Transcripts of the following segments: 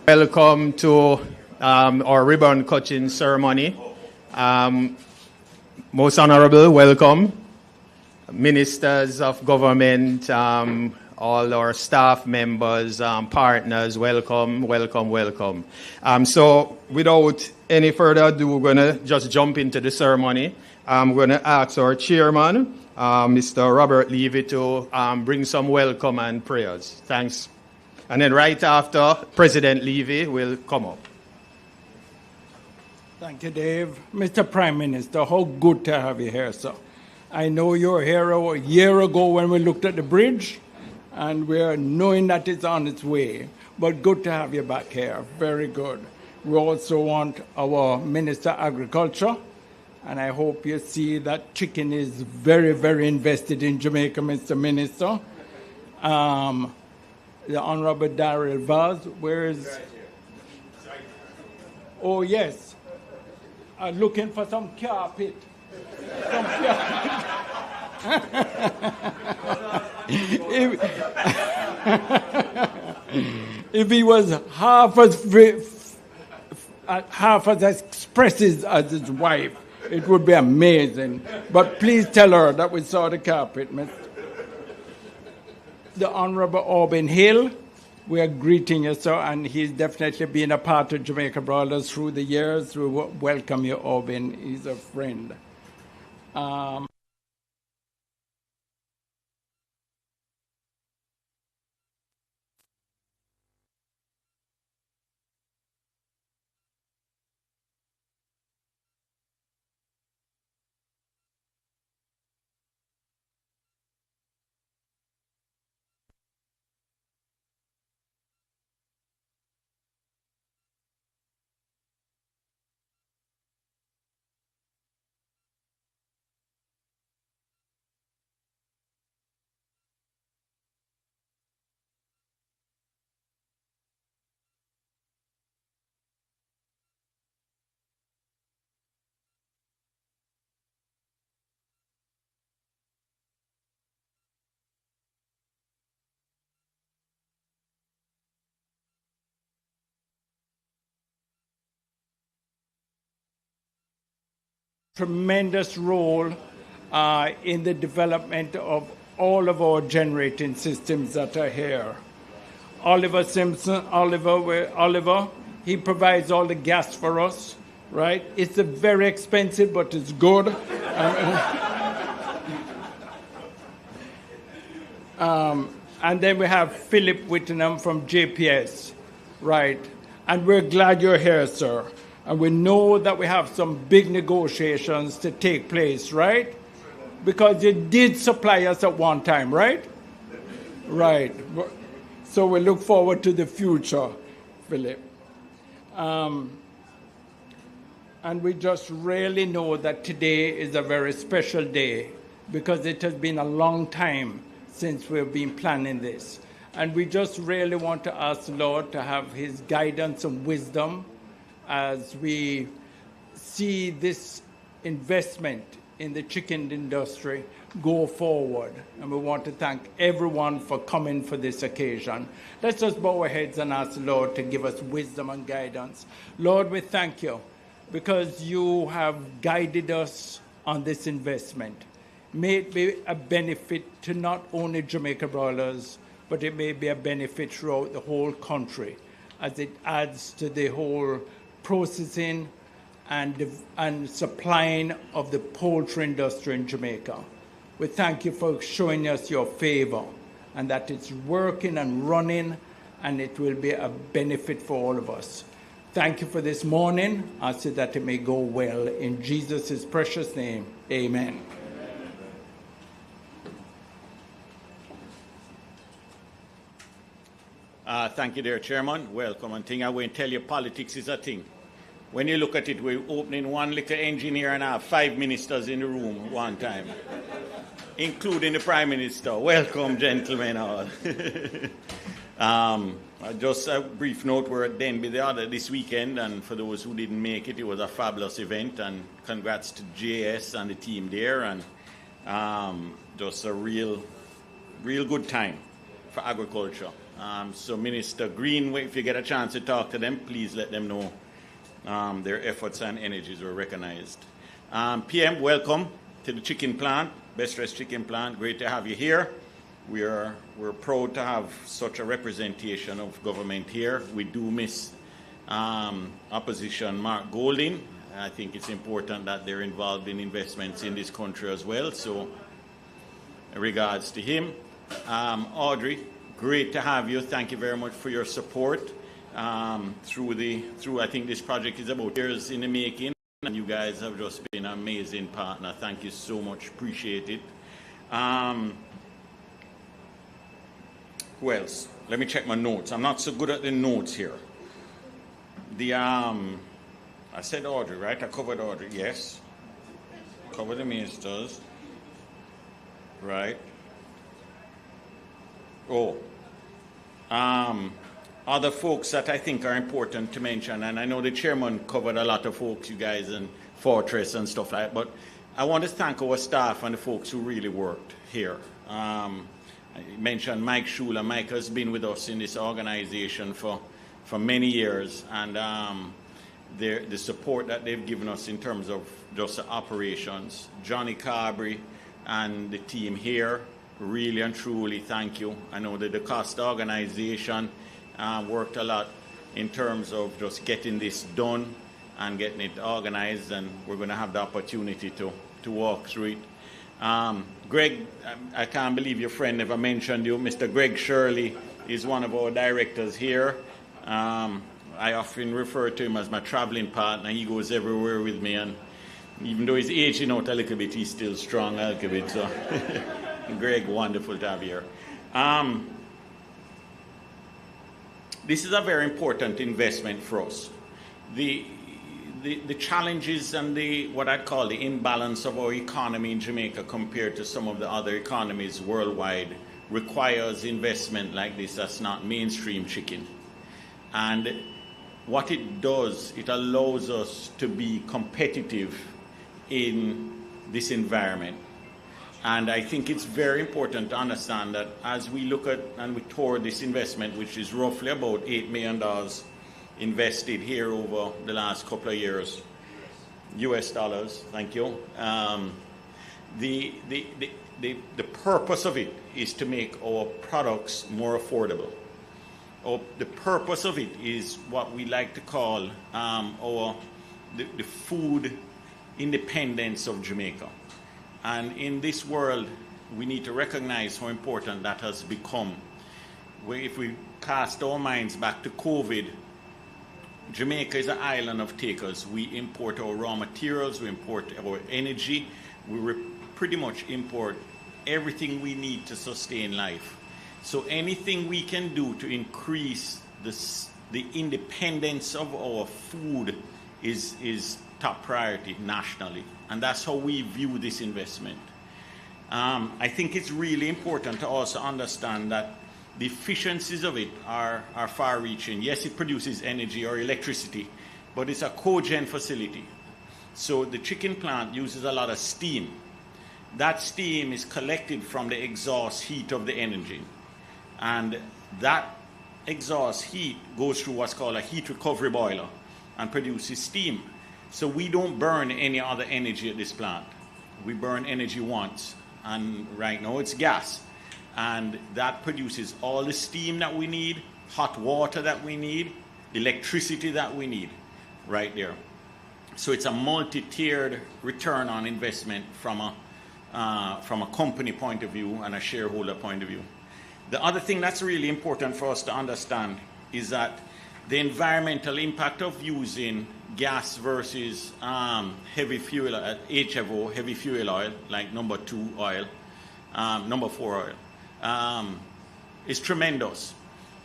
Welcome to our ribbon cutting ceremony. Most honorable, welcome. Ministers of government, all our staff members, partners, welcome, welcome, welcome. So without any further ado, we're going to just jump into the ceremony. I'm going to ask our chairman, Mr. Robert Levy, to bring some welcome and prayers. Thanks. And then right after, President Levy will come up. Thank you, Dave. Mr. Prime Minister, how good to have you here, sir. I know you were here a year ago when we looked at the bridge, and we're knowing that it's on its way. But good to have you back here. Very good. We also want our Minister of Agriculture, and I hope you see that chicken is very, very invested in Jamaica, Mr. Minister. The Honorable Darrell Vaz, where is... Oh, yes. Looking for some carpet. Some carpet. If he was half as expressive as his wife, it would be amazing. But please tell her that we saw the carpet, Mr. The Honorable Auburn Hill, we are greeting you, sir, and he's definitely been a part of Jamaica Brothers through the years. We welcome you, Auburn. He's a friend. Tremendous role in the development of all of our generating systems that are here. Oliver Simpson, Oliver, he provides all the gas for us, right? It's very expensive, but it's good. And then we have Philip Whittingham from JPS, right? And we're glad you're here, sir. And we know that we have some big negotiations to take place, right? Because you did supply us at one time, right? Right. So we look forward to the future, Philip. And we just really know that today is a very special day because it has been a long time since we've been planning this. And we just really want to ask the Lord to have his guidance and wisdom as we see this investment in the chicken industry go forward. And we want to thank everyone for coming for this occasion. Let's just bow our heads and ask the Lord to give us wisdom and guidance. Lord, we thank you because you have guided us on this investment. May it be a benefit to not only Jamaica Brothers, but it may be a benefit throughout the whole country as it adds to the whole processing and supplying of the poultry industry in Jamaica. We thank you for showing us your favor and that it's working and running and it will be a benefit for all of us. Thank you for this morning. I say that it may go well. In Jesus' precious name, amen. Thank you, dear Chairman. Welcome. And thing I will tell you, politics is a thing. When you look at it, we're opening one little engineer and I have 5 ministers in the room one time, including the Prime Minister. Welcome, gentlemen. All. Just a brief note, we're at Denby this weekend, and for those who didn't make it, it was a fabulous event, and congrats to JS and the team there, and just a real good time for agriculture. So Minister Greenway, if you get a chance to talk to them, please let them know their efforts and energies were recognized. PM, welcome to the chicken plant, Best Dressed Chicken Plant. Great to have you here. We're proud to have such a representation of government here. We do miss opposition Mark Golding. I think it's important that they're involved in investments in this country as well. So regards to him. Audrey, great to have you. Thank you very much for your support through I think this project is about years in the making, and you guys have just been an amazing partner. Thank you so much. Appreciate it. Who else? Let me check my notes. I'm not so good at the notes here. I said Audrey, right? I covered Audrey. Yes. Covered the ministers. Right. Oh. Other folks that I think are important to mention, and I know the chairman covered a lot of folks, you guys, and Fortress and stuff like that, but I want to thank our staff and the folks who really worked here. I mentioned Mike Schuler. Mike has been with us in this organization for many years, and the support that they've given us in terms of just the operations. Johnny Carberry and the team here, really and truly thank you. I know that the Costa organization worked a lot in terms of just getting this done and getting it organized, and we're going to have the opportunity to walk through it. Greg, I can't believe your friend never mentioned you. Mr. Greg Shirley is one of our directors here. I often refer to him as my traveling partner. He goes everywhere with me, and even though he's aging out a little bit, he's still strong a little bit. So, Greg, wonderful to have you here. This is a very important investment for us. The challenges and what I call the imbalance of our economy in Jamaica compared to some of the other economies worldwide requires investment like this that's not mainstream chicken. And what it does, it allows us to be competitive in this environment. And I think it's very important to understand that as we look at and we tour this investment, which is roughly about $8 million invested here over the last couple of years, US dollars, thank you. The purpose of it is to make our products more affordable. The purpose of it is what we like to call the food independence of Jamaica. And in this world, we need to recognize how important that has become. If we cast our minds back to COVID, Jamaica is an island of takers. We import our raw materials, we import our energy, we pretty much import everything we need to sustain life. So anything we can do to increase the independence of our food is top priority nationally. And that's how we view this investment. I think it's really important to also understand that the efficiencies of it are far-reaching. Yes, it produces energy or electricity, but it's a cogen facility. So the chicken plant uses a lot of steam. That steam is collected from the exhaust heat of the engine. And that exhaust heat goes through what's called a heat recovery boiler and produces steam. So we don't burn any other energy at this plant. We burn energy once, and right now it's gas. And that produces all the steam that we need, hot water that we need, electricity that we need, right there. So it's a multi-tiered return on investment from a company point of view and a shareholder point of view. The other thing that's really important for us to understand is that the environmental impact of using gas versus heavy fuel, HFO, heavy fuel oil, like number 2 oil, number 4 oil, is tremendous.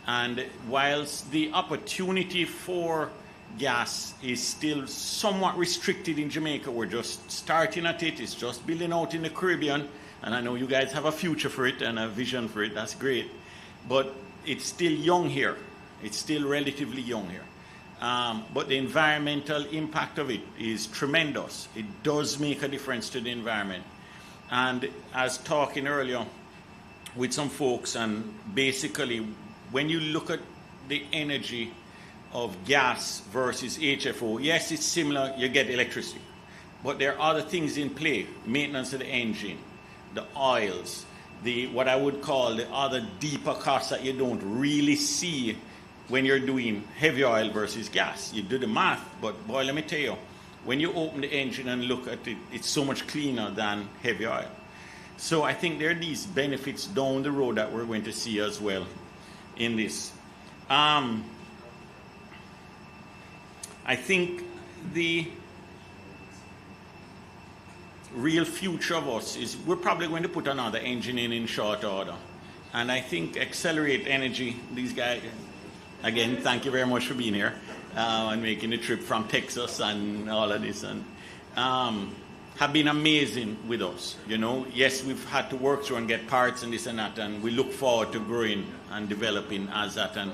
And whilst the opportunity for gas is still somewhat restricted in Jamaica, we're just starting at it, it's just building out in the Caribbean, and I know you guys have a future for it and a vision for it, that's great, but it's still young here. It's still relatively young here. But the environmental impact of it is tremendous. It does make a difference to the environment. And as talking earlier with some folks, and basically when you look at the energy of gas versus HFO, yes, it's similar, you get electricity. But there are other things in play: maintenance of the engine, the oils, what I would call the other deeper costs that you don't really see when you're doing heavy oil versus gas. You do the math, but boy, let me tell you, when you open the engine and look at it, it's so much cleaner than heavy oil. So I think there are these benefits down the road that we're going to see as well in this. I think the real future of us is we're probably going to put another engine in short order. And I think Accelerate Energy, these guys, again, thank you very much for being here and making the trip from Texas and all of this, and have been amazing with us. You know, yes, we've had to work through and get parts and this and that, and we look forward to growing and developing as that. And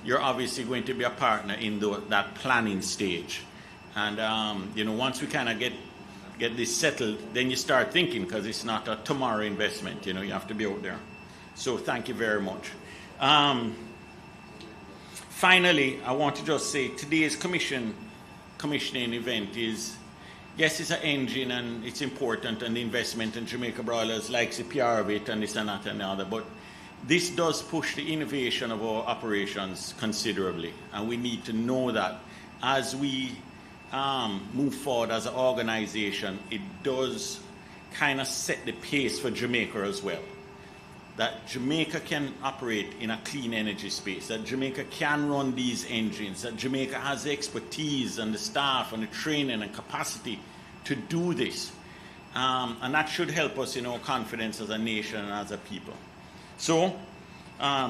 you're obviously going to be a partner in that planning stage. And, you know, once we kind of get this settled, then you start thinking, because it's not a tomorrow investment. You know, you have to be out there. So thank you very much. Finally, I want to just say today's commissioning event is, yes, it's an engine and it's important, and the investment in Jamaica Broilers likes the PR of it and this and that and the other, but this does push the innovation of our operations considerably, and we need to know that as we move forward as an organization, it does kind of set the pace for Jamaica as well. That Jamaica can operate in a clean energy space, that Jamaica can run these engines, that Jamaica has the expertise and the staff and the training and capacity to do this. And that should help us in our confidence as a nation and as a people. So,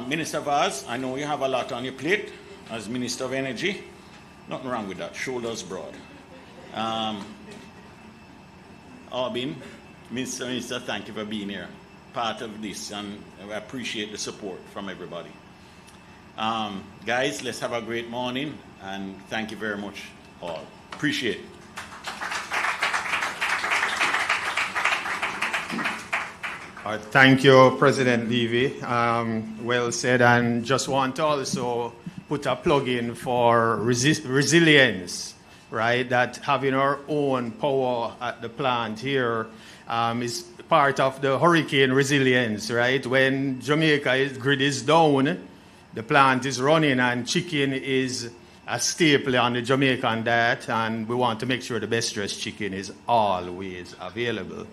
Minister Vaz, I know you have a lot on your plate as Minister of Energy. Nothing wrong with that, shoulders broad. Albin, Minister, thank you for being here, part of this, and I appreciate the support from everybody. Guys, let's have a great morning, and thank you very much all. Appreciate it. Thank you, President Levy. Well said, and just want to also put a plug in for resilience, right? That having our own power at the plant here is part of the hurricane resilience, right? When Jamaica's grid is down, the plant is running, and chicken is a staple on the Jamaican diet, and we want to make sure the best dressed chicken is always available.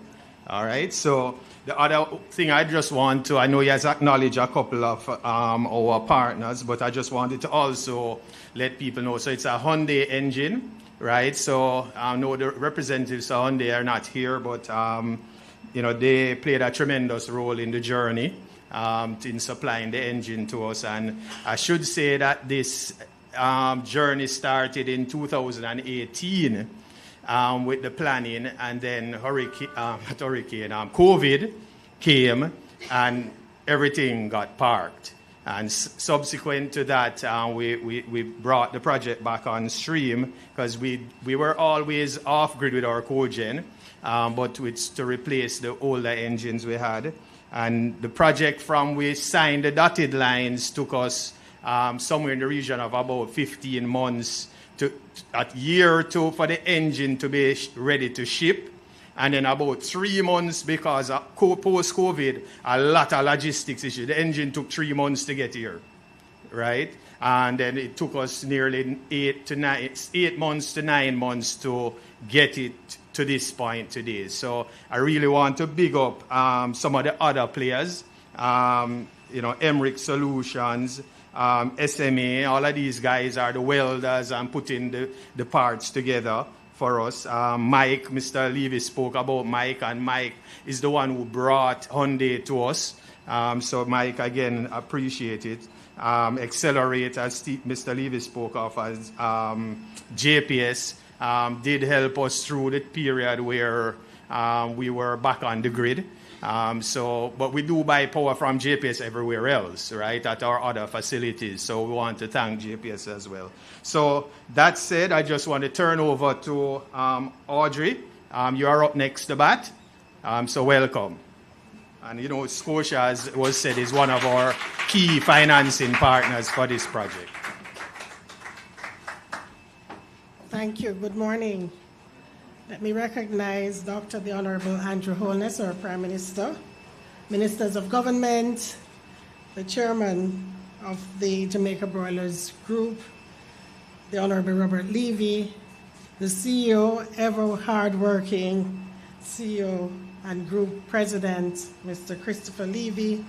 All right, so the other thing I just want to, I know he has acknowledged a couple of our partners, but I just wanted to also let people know. So it's a Hyundai engine, right? So I know the representatives of Hyundai are not here, but you know, they played a tremendous role in the journey in supplying the engine to us. And I should say that this journey started in 2018. With the planning, and then COVID came and everything got parked. And subsequent to that, we brought the project back on stream because we were always off grid with our cogen, but to replace the older engines we had. And the project from we signed the dotted lines took us somewhere in the region of about 15 months a year or two for the engine to be ready to ship, and then about 3 months because of post-COVID, a lot of logistics issues. The engine took 3 months to get here, right? And then it took us nearly 8 months to 9 months to get it to this point today. So I really want to big up some of the other players, you know, Emmerich Solutions, SMA, all of these guys are the welders and putting the parts together for us. Mike, Mr. Levy spoke about Mike, and Mike is the one who brought Hyundai to us. So Mike, again, appreciate it. Accelerate, as Mr. Levy spoke of, as JPS did help us through the period where we were back on the grid. But we do buy power from JPS everywhere else, right, at our other facilities. So we want to thank JPS as well. So that said, I just want to turn over to Audrey. You are up next to bat. So welcome. And you know, Scotia, as was said, is one of our key financing partners for this project. Thank you. Good morning. Let me recognize Dr. the Honorable Andrew Holness, our Prime Minister, Ministers of Government, the Chairman of the Jamaica Broilers Group, the Honorable Robert Levy, the CEO, ever hardworking CEO and Group President, Mr. Christopher Levy,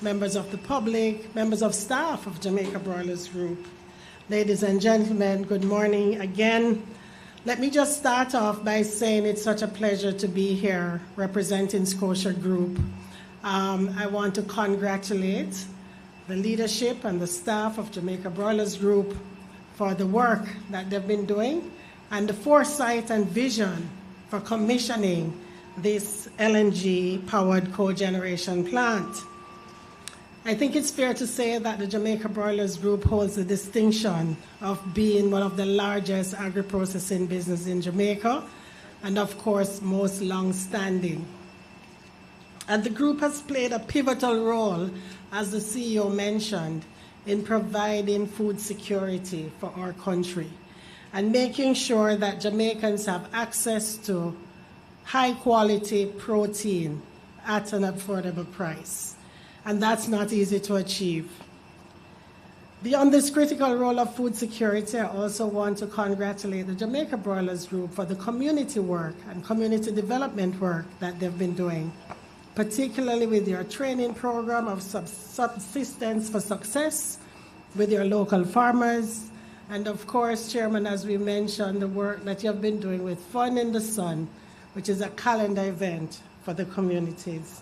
members of the public, members of staff of Jamaica Broilers Group. Ladies and gentlemen, good morning again. Let me just start off by saying it's such a pleasure to be here representing Scotia Group. I want to congratulate the leadership and the staff of Jamaica Broilers Group for the work that they've been doing and the foresight and vision for commissioning this LNG-powered cogeneration plant. I think it's fair to say that the Jamaica Broilers Group holds the distinction of being one of the largest agri-processing businesses in Jamaica and, of course, most long-standing. And the group has played a pivotal role, as the CEO mentioned, in providing food security for our country and making sure that Jamaicans have access to high-quality protein at an affordable price. And that's not easy to achieve. Beyond this critical role of food security, I also want to congratulate the Jamaica Broilers Group for the community work and community development work that they've been doing, particularly with your training program of subsistence for success with your local farmers, and of course, Chairman, as we mentioned, the work that you've been doing with Fun in the Sun, which is a calendar event for the communities.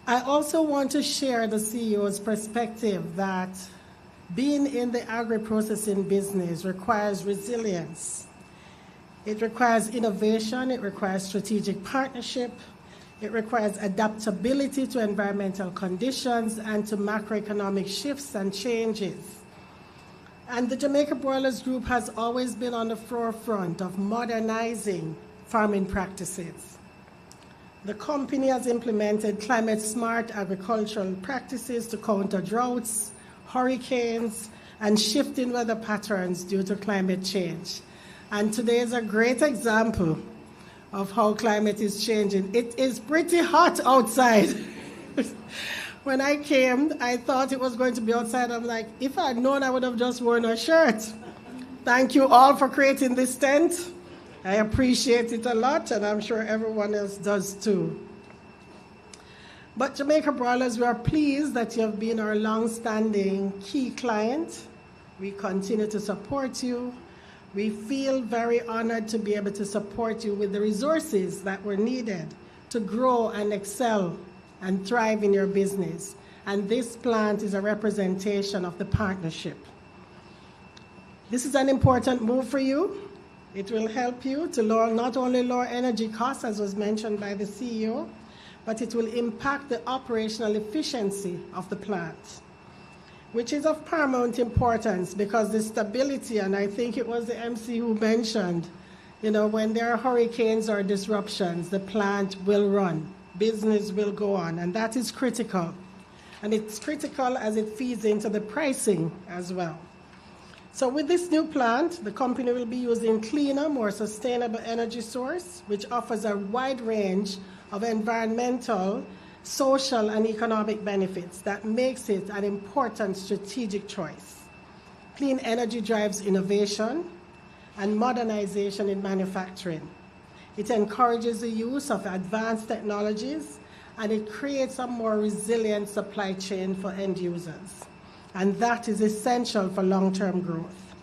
I also want to share the CEO's perspective that being in the agri-processing business requires resilience. It requires innovation, it requires strategic partnership, it requires adaptability to environmental conditions and to macroeconomic shifts and changes. And the Jamaica Broilers Group has always been on the forefront of modernizing farming practices. The company has implemented climate-smart agricultural practices to counter droughts, hurricanes, and shifting weather patterns due to climate change. And today is a great example of how climate is changing. It is pretty hot outside. When I came, I thought it was going to be outside. I'm like, if I had known, I would have just worn a shirt. Thank you all for creating this tent. I appreciate it a lot, and I'm sure everyone else does too. But Jamaica Broilers, we are pleased that you have been our long-standing key client. We continue to support you. We feel very honored to be able to support you with the resources that were needed to grow and excel and thrive in your business. And this plant is a representation of the partnership. This is an important move for you. It will help you to not only lower energy costs, as was mentioned by the CEO, but it will impact the operational efficiency of the plant, which is of paramount importance because the stability, and I think it was the MC who mentioned, when there are hurricanes or disruptions, the plant will run, business will go on, and that is critical. And it's critical as it feeds into the pricing as well. So with this new plant, the company will be using cleaner, more sustainable energy source, which offers a wide range of environmental, social, and economic benefits that makes it an important strategic choice. Clean energy drives innovation and modernization in manufacturing. It encourages the use of advanced technologies, and it creates a more resilient supply chain for end users. And that is essential for long-term growth.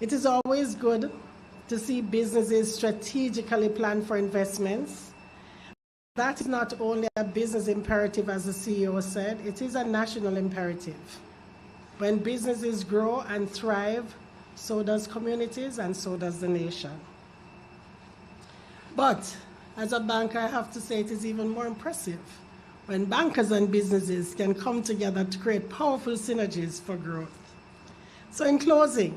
It is always good to see businesses strategically plan for investments. That is not only a business imperative, as the CEO said, it is a national imperative. When businesses grow and thrive, so does communities and so does the nation. But as a banker, I have to say it is even more impressive when bankers and businesses can come together to create powerful synergies for growth. So in closing,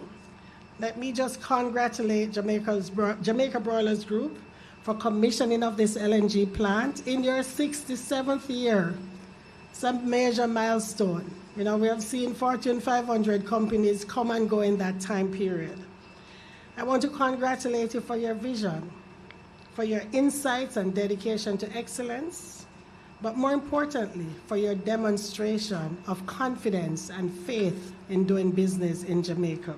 let me just congratulate Jamaica Broilers Group for commissioning of this LNG plant in your 67th year. Some major milestone. You know, we have seen Fortune 500 companies come and go in that time period. I want to congratulate you for your vision, for your insights and dedication to excellence, but more importantly, for your demonstration of confidence and faith in doing business in Jamaica.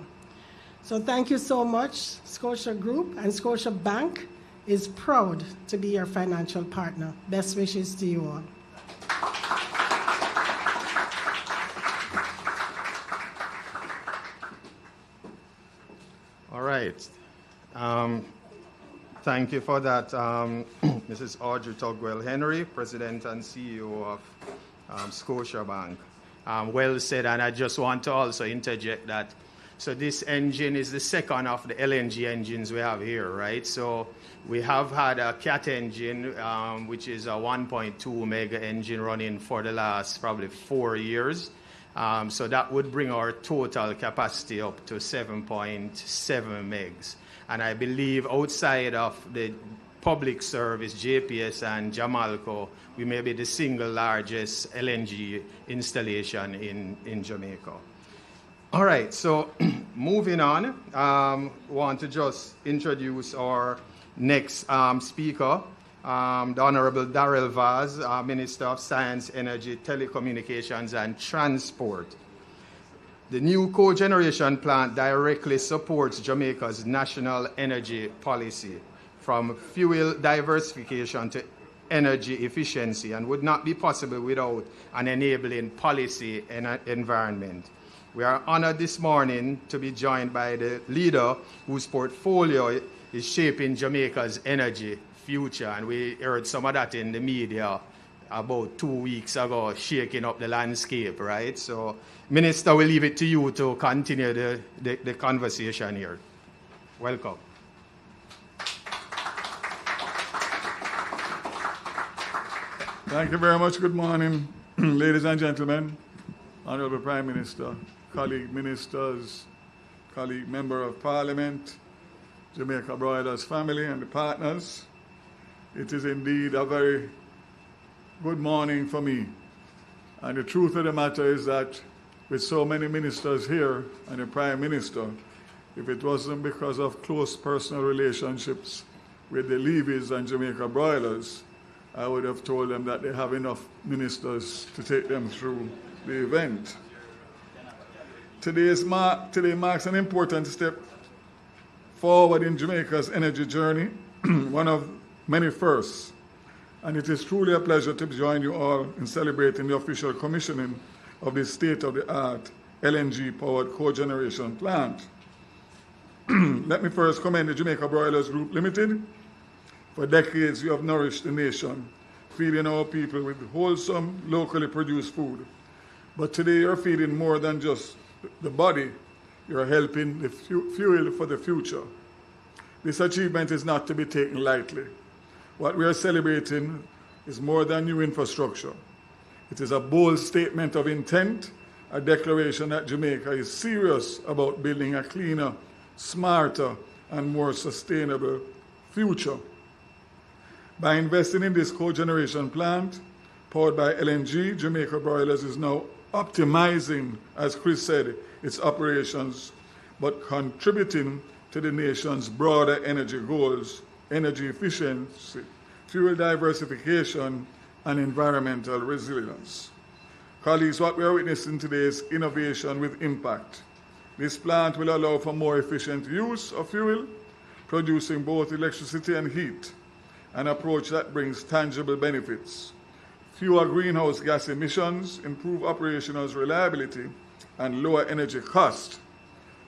So thank you so much. Scotia Group and Scotia Bank is proud to be your financial partner. Best wishes to you all. All right. Thank you for that, Mrs. Audrey Tugwell Henry, President and CEO of Scotiabank. Well said, and I just want to also interject that. So this engine is the second of the LNG engines we have here, right? So we have had a CAT engine, which is a 1.2 mega engine running for the last probably 4 years. So that would bring our total capacity up to 7.7 megs. And I believe outside of the public service, JPS and Jamalco, we may be the single largest LNG installation in Jamaica. All right, so moving on, want to just introduce our next speaker, the Honorable Darrell Vaz, Minister of Science, Energy, Telecommunications and Transport. The new cogeneration plant directly supports Jamaica's national energy policy, from fuel diversification to energy efficiency, and would not be possible without an enabling policy and environment. We are honored this morning to be joined by the leader whose portfolio is shaping Jamaica's energy future, and we heard some of that in the media about 2 weeks ago, shaking up the landscape, right? So, Minister, we'll leave it to you to continue the conversation here. Welcome. Thank you very much. Good morning, ladies and gentlemen, Honorable Prime Minister, colleague ministers, colleague Member of Parliament, Jamaica Broilers family and the partners. It is indeed a very good morning for me. And the truth of the matter is that with so many ministers here and the Prime Minister, if it wasn't because of close personal relationships with the Levies and Jamaica Broilers, I would have told them that they have enough ministers to take them through the event. Today marks an important step forward in Jamaica's energy journey, one of many firsts. And it is truly a pleasure to join you all in celebrating the official commissioning of this state-of-the-art LNG-powered cogeneration plant. Let me first commend the Jamaica Broilers Group Limited. For decades, you have nourished the nation, feeding our people with wholesome, locally produced food. But today, you're feeding more than just the body. You're helping the fuel for the future. This achievement is not to be taken lightly. What we are celebrating is more than new infrastructure. It is a bold statement of intent, a declaration that Jamaica is serious about building a cleaner, smarter, and more sustainable future. By investing in this cogeneration plant, powered by LNG, Jamaica Broilers is now optimizing, as Chris said, its operations, but contributing to the nation's broader energy goals, energy efficiency, fuel diversification, and environmental resilience. Colleagues, what we are witnessing today is innovation with impact. This plant will allow for more efficient use of fuel, producing both electricity and heat, an approach that brings tangible benefits. Fewer greenhouse gas emissions, improved operational reliability, and lower energy cost.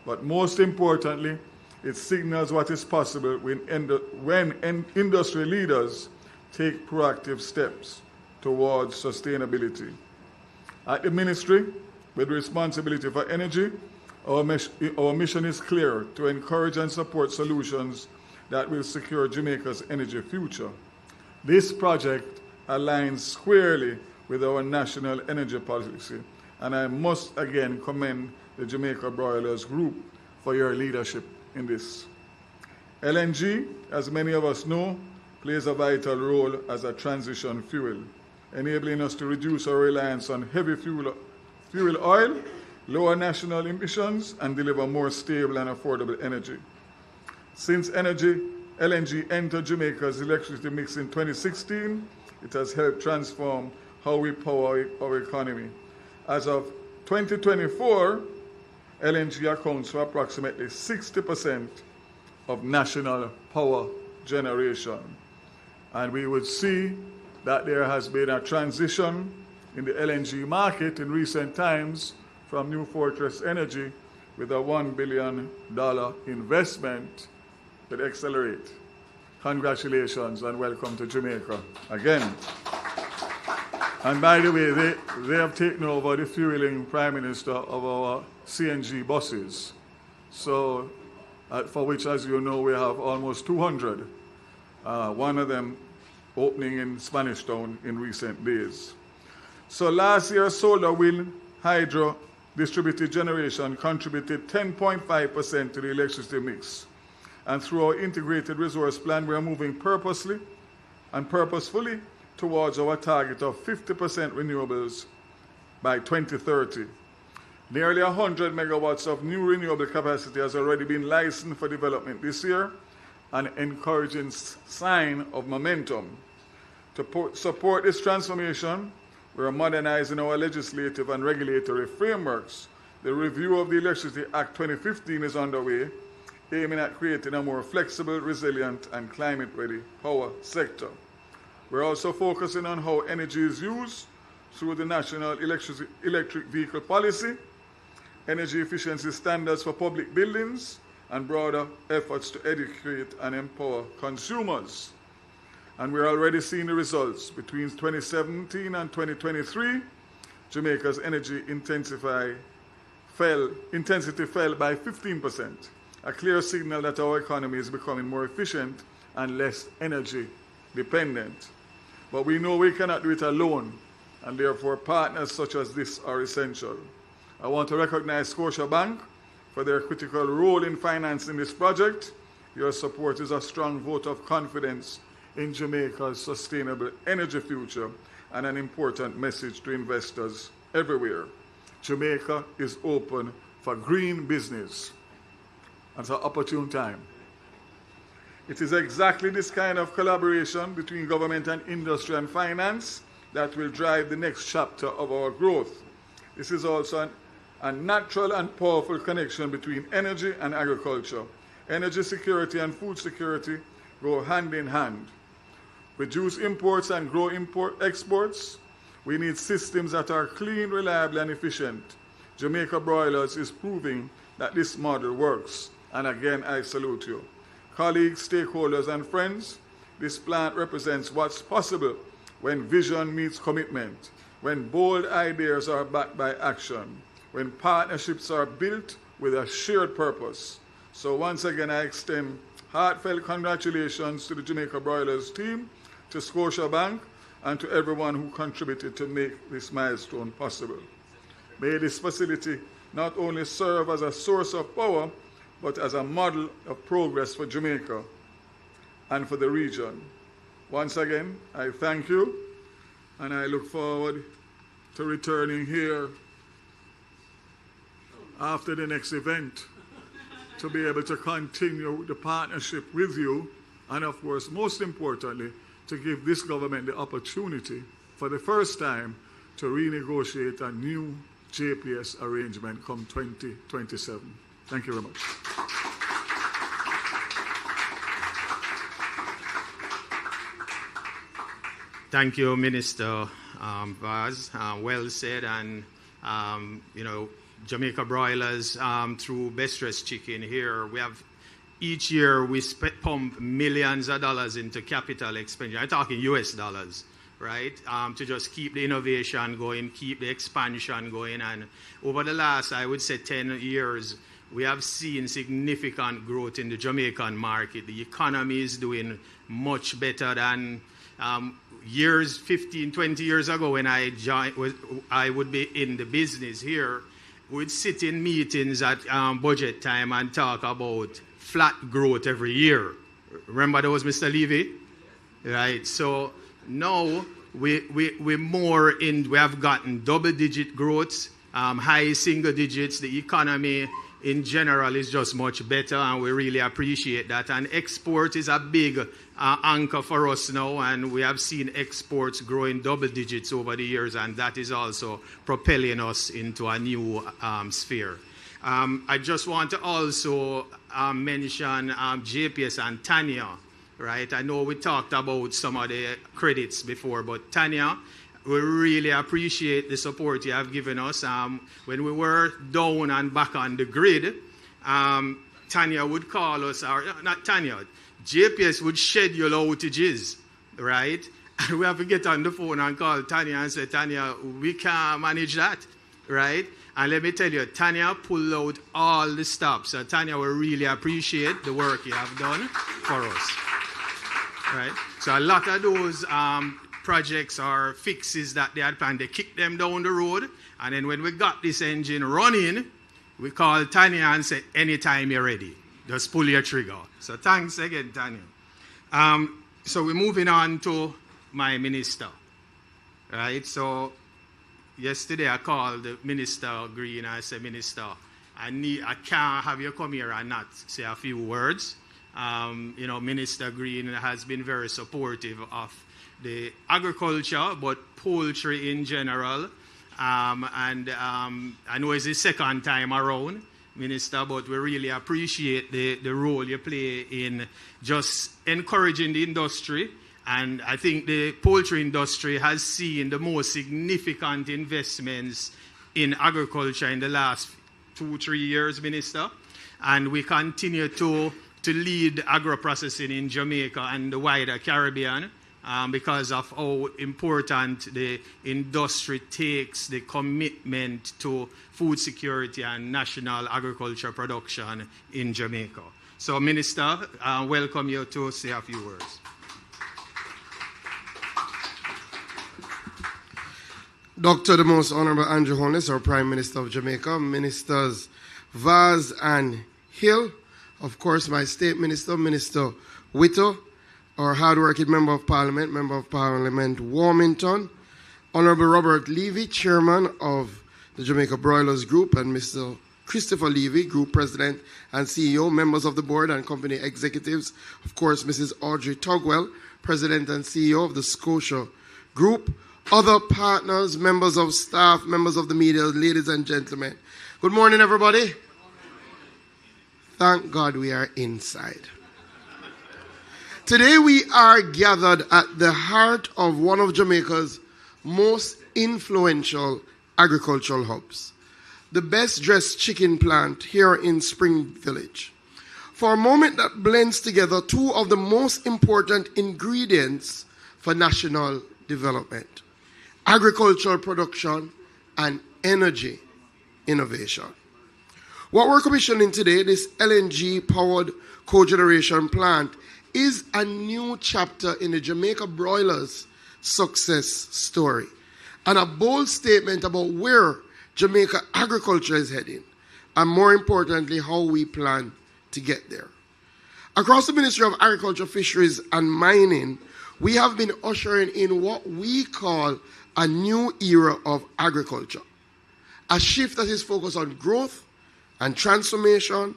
But most importantly, it signals what is possible when industry leaders take proactive steps towards sustainability. At the Ministry, with responsibility for energy, our mission is clear: to encourage and support solutions that will secure Jamaica's energy future. This project aligns squarely with our national energy policy, and I must again commend the Jamaica Broilers Group for your leadership in this. LNG, as many of us know, plays a vital role as a transition fuel, enabling us to reduce our reliance on heavy fuel oil, lower national emissions, and deliver more stable and affordable energy. Since LNG entered Jamaica's electricity mix in 2016, it has helped transform how we power our economy. As of 2024, LNG accounts for approximately 60% of national power generation. And we would see that there has been a transition in the LNG market in recent times from New Fortress Energy with a $1 billion investment with Accelerate. Congratulations and welcome to Jamaica again. And by the way, they have taken over the fueling Prime Minister of our CNG buses. So, for which, as you know, we have almost 200. One of them opening in Spanish Town in recent days. So last year, solar, wind, hydro, distributed generation contributed 10.5% to the electricity mix. And through our integrated resource plan, we are moving purposely and purposefully towards our target of 50% renewables by 2030. Nearly 100 megawatts of new renewable capacity has already been licensed for development this year, an encouraging sign of momentum. To support this transformation, we are modernizing our legislative and regulatory frameworks. The review of the Electricity Act 2015 is underway, aiming at creating a more flexible, resilient, and climate-ready power sector. We're also focusing on how energy is used through the National Electric Vehicle Policy, energy efficiency standards for public buildings, and broader efforts to educate and empower consumers. And we're already seeing the results. Between 2017 and 2023, Jamaica's energy intensity fell by 15%, a clear signal that our economy is becoming more efficient and less energy dependent. But we know we cannot do it alone, and therefore partners such as this are essential. I want to recognize Scotiabank for their critical role in financing this project. Your support is a strong vote of confidence in Jamaica's sustainable energy future and an important message to investors everywhere. Jamaica is open for green business. It's an opportune time. It is exactly this kind of collaboration between government and industry and finance that will drive the next chapter of our growth. This is also a natural and powerful connection between energy and agriculture. Energy security and food security go hand in hand. Reduce imports and grow exports. We need systems that are clean, reliable, and efficient. Jamaica Broilers is proving that this model works. And again, I salute you. Colleagues, stakeholders, and friends, this plant represents what's possible when vision meets commitment, when bold ideas are backed by action, when partnerships are built with a shared purpose. So once again, I extend heartfelt congratulations to the Jamaica Broilers team, to Scotiabank, and to everyone who contributed to make this milestone possible. May this facility not only serve as a source of power, but as a model of progress for Jamaica and for the region. Once again, I thank you, and I look forward to returning here after the next event to be able to continue the partnership with you, and of course, most importantly, to give this government the opportunity for the first time to renegotiate a new JPS arrangement come 2027. Thank you very much. Thank you, Minister Vaz. Well said. And, Jamaica Broilers, through Best Dressed Chicken here, we have each year we pump millions of dollars into capital expenditure. I'm talking US dollars, right? To just keep the innovation going, keep the expansion going. And over the last, I would say, 10 years, we have seen significant growth in the Jamaican market. The economy is doing much better than 15, 20 years ago when I would be in the business here. We'd sit in meetings at budget time and talk about flat growth every year. Remember there was Mr. Levy? right? So now we have gotten double-digit growth, high single digits. The economy in general is just much better, and we really appreciate that. And export is a big anchor for us now, and we have seen exports growing double digits over the years, and that is also propelling us into a new sphere. I just want to also mention JPS and Tanya, right? I know we talked about some of the credits before, but Tanya, we really appreciate the support you have given us. When we were down and back on the grid, Tanya would call us, or not Tanya, JPS would schedule outages, right? And we have to get on the phone and call Tanya and say, Tanya, we can't manage that, right? And let me tell you, Tanya pulled out all the stops. So Tanya, we really appreciate the work you have done for us, right? So a lot of those projects or fixes that they had planned, they kicked them down the road. And then when we got this engine running, we called Tanya and said, anytime you're ready, just pull your trigger. So thanks again, Tanya. So we're moving on to my minister, right? So yesterday I called the Minister Green and I said, Minister, I can't have you come here and not say a few words. Minister Green has been very supportive of the agriculture, but poultry in general. And I know it's the second time around, Minister, but we really appreciate the role you play in just encouraging the industry. And I think the poultry industry has seen the most significant investments in agriculture in the last 2-3 years, Minister. And we continue to lead agro-processing in Jamaica and the wider Caribbean because of how important the industry takes the commitment to food security and national agriculture production in Jamaica. So, Minister, welcome you to say a few words. Dr. the Most Honorable Andrew Holness, our Prime Minister of Jamaica, Ministers Vaz and Hill, of course, my State Minister, Minister Whittle, our hard-working Member of Parliament, Warmington, Honorable Robert Levy, Chairman of the Jamaica Broilers Group, and Mr. Christopher Levy, Group President and CEO, members of the board and company executives, of course, Mrs. Audrey Tugwell, President and CEO of the Scotia Group, other partners, members of staff, members of the media, ladies and gentlemen. Good morning, everybody. Thank God we are inside. Today we are gathered at the heart of one of Jamaica's most influential agricultural hubs, the best dressed chicken plant here in Spring Village, for a moment that blends together two of the most important ingredients for national development: agricultural production and energy innovation. What we're commissioning today, this LNG-powered cogeneration plant, is a new chapter in the Jamaica Broilers' success story and a bold statement about where Jamaica agriculture is heading, and more importantly, how we plan to get there. Across the Ministry of Agriculture, Fisheries and Mining, we have been ushering in what we call a new era of agriculture, a shift that is focused on growth and transformation,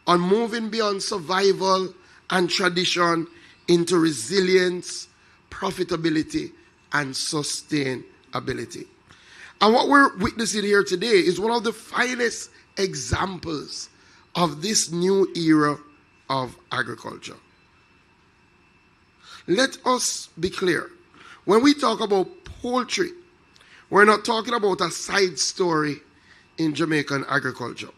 on moving beyond survival and tradition into resilience, profitability, and sustainability. And what we're witnessing here today is one of the finest examples of this new era of agriculture. Let us be clear. When we talk about poultry, we're not talking about a side story in Jamaican agriculture.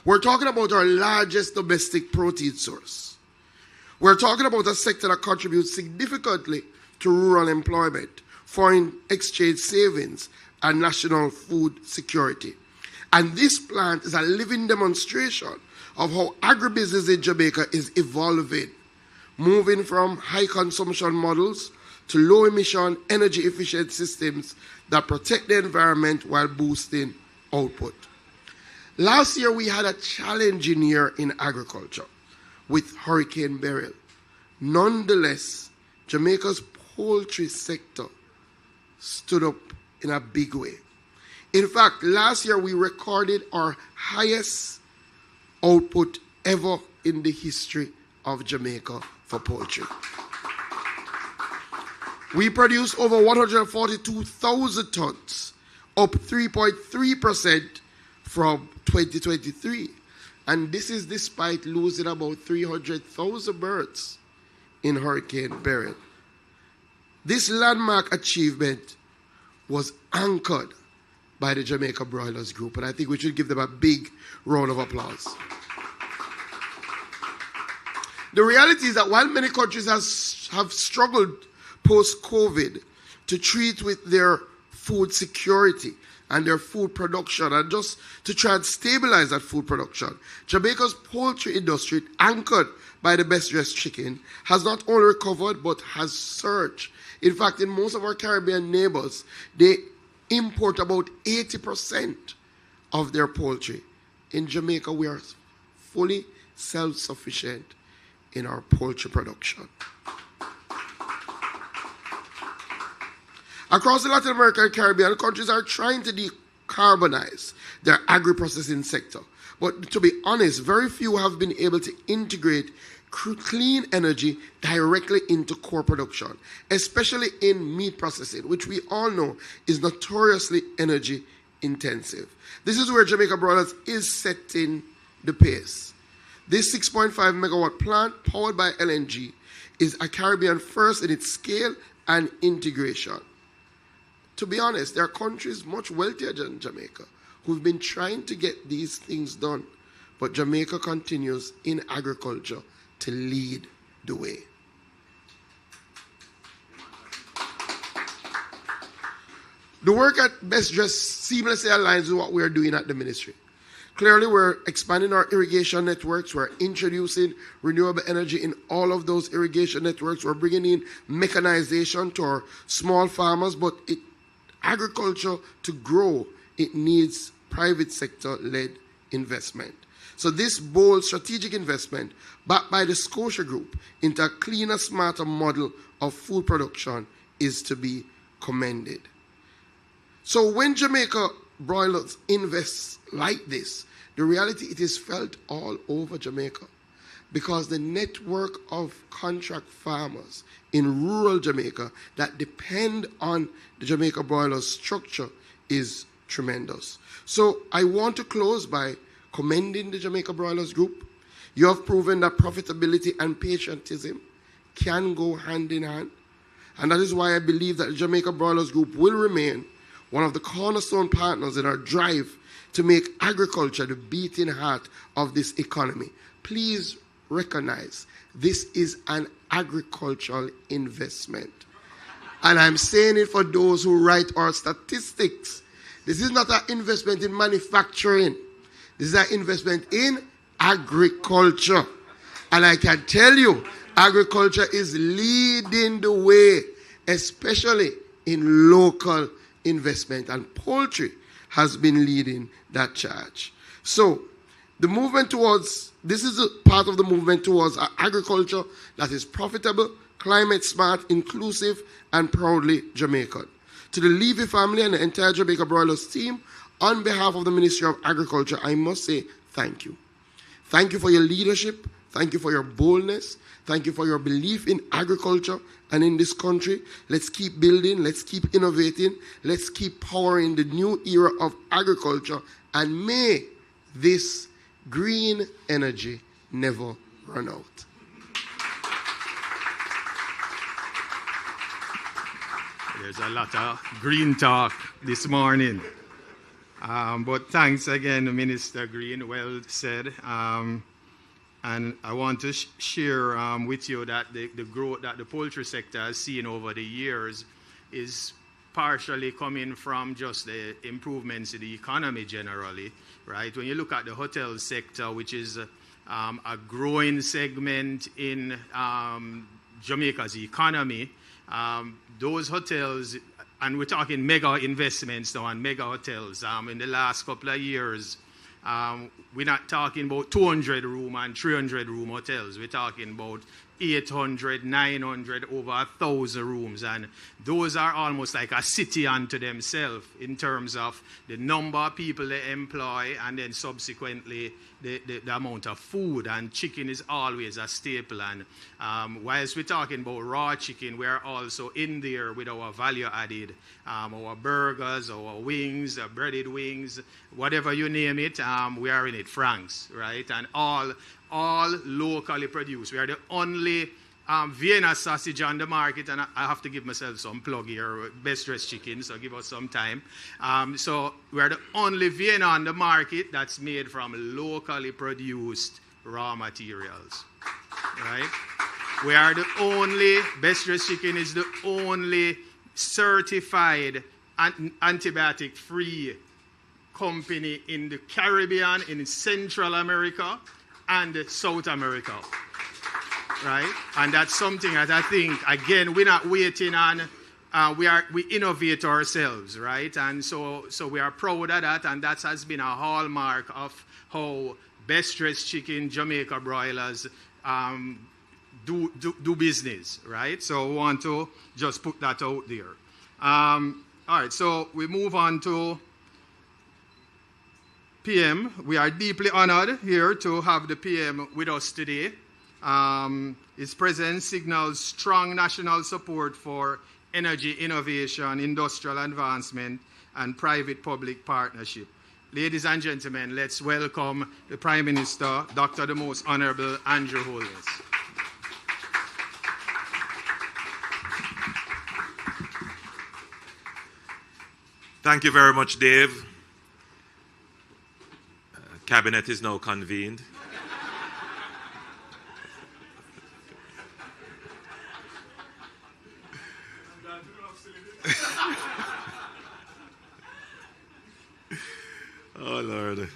We're talking about our largest domestic protein source. We're talking about a sector that contributes significantly to rural employment, foreign exchange savings, and national food security. And this plant is a living demonstration of how agribusiness in Jamaica is evolving, moving from high consumption models to low emission, energy efficient systems that protect the environment while boosting output. Last year we had a challenging year in agriculture with Hurricane Beryl. Nonetheless, Jamaica's poultry sector stood up in a big way. In fact, last year we recorded our highest output ever in the history of Jamaica for poultry. We produced over 142,000 tons, up 3.3% from 2023. And this is despite losing about 300,000 birds in Hurricane Beryl. This landmark achievement was anchored by the Jamaica Broilers Group, and I think we should give them a big round of applause. The reality is that while many countries have struggled post-COVID to treat with their food security and their food production and just to try and stabilize that food production, Jamaica's poultry industry, anchored by the best dressed chicken, has not only recovered but has surged. In fact, in most of our Caribbean neighbors, they import about 80% of their poultry. In Jamaica, we are fully self-sufficient in our poultry production. Across the Latin America and Caribbean, countries are trying to decarbonize their agri-processing sector. But to be honest, very few have been able to integrate clean energy directly into core production, especially in meat processing, which we all know is notoriously energy intensive. This is where Jamaica Broilers is setting the pace. This 6.5 megawatt plant powered by LNG is a Caribbean first in its scale and integration. To be honest, there are countries much wealthier than Jamaica who've been trying to get these things done, but Jamaica continues in agriculture to lead the way. The work at Best Dressed seamlessly aligns with what we are doing at the ministry. Clearly, we're expanding our irrigation networks. We're introducing renewable energy in all of those irrigation networks. We're bringing in mechanization to our small farmers, but agriculture to grow, it needs private sector-led investment. So this bold strategic investment, backed by the Scotia Group, into a cleaner, smarter model of food production is to be commended. So when Jamaica Broilers invests like this, the reality it is felt all over Jamaica, because the network of contract farmers in rural Jamaica that depend on the Jamaica Broilers structure is tremendous. So I want to close by commending the Jamaica Broilers Group. You have proven that profitability and patriotism can go hand in hand. And that is why I believe that the Jamaica Broilers Group will remain one of the cornerstone partners in our drive to make agriculture the beating heart of this economy. Please recognize this is an agricultural investment. And I'm saying it for those who write our statistics. This is not an investment in manufacturing. This is an investment in agriculture. And I can tell you, agriculture is leading the way, especially in local investment. And poultry has been leading that charge. So, the movement towards, this is a part of the movement towards agriculture that is profitable, climate smart, inclusive, and proudly Jamaican. To the Levy family and the entire Jamaica Broilers team, on behalf of the Ministry of Agriculture, I must say thank you. Thank you for your leadership. Thank you for your boldness. Thank you for your belief in agriculture and in this country. Let's keep building. Let's keep innovating. Let's keep powering the new era of agriculture. And may this green energy never run out. There's a lot of green talk this morning. But thanks again, Minister Green, well said. And I want to share with you that the growth that the poultry sector has seen over the years is partially coming from just the improvements in the economy generally, right? When you look at the hotel sector, which is a growing segment in Jamaica's economy, those hotels, and we're talking mega investments now and mega hotels. In the last couple of years, we're not talking about 200 room and 300 room hotels. We're talking about 800, 900, over 1,000 rooms. And those are almost like a city unto themselves in terms of the number of people they employ and then subsequently the amount of food. And chicken is always a staple. And whilst we're talking about raw chicken, we are also in there with our value added, our burgers, our wings, breaded wings, whatever you name it, we are in it, franks, right? And all locally produced. We are the only Vienna sausage on the market, and I have to give myself some plug here, best dressed chicken, so give us some time. So we are the only Vienna on the market that's made from locally produced raw materials, right? We are the only, best dressed chicken is the only certified antibiotic-free company in the Caribbean, in Central America, and South America, right? And that's something that I think, again, we're not waiting on. We innovate ourselves, right? And so we are proud of that, and that has been a hallmark of how Best Dressed Chicken, Jamaica broilers do business, right? So we want to just put that out there. All right, so we move on to PM. We are deeply honored here to have the PM with us today. His presence signals strong national support for energy innovation, industrial advancement, and private-public partnership. Ladies and gentlemen, let's welcome the Prime Minister, Dr. the Most Honorable Andrew Holness. Thank you very much, Dave. Cabinet is now convened. Oh, Lord.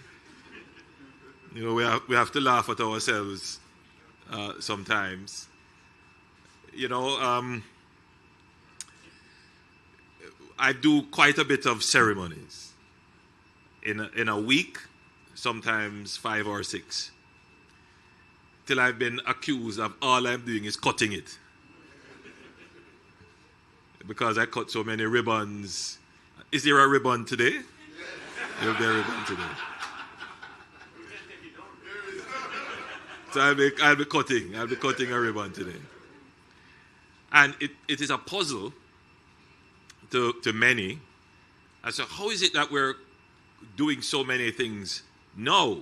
You know, we have to laugh at ourselves sometimes. You know, I do quite a bit of ceremonies. In a week, sometimes 5 or 6, till I've been accused of all I'm doing is cutting it. Because I cut so many ribbons. Is there a ribbon today? There'll be a ribbon today. So I'll be cutting a ribbon today. And it is a puzzle to many. And so how is it that we're doing so many things now?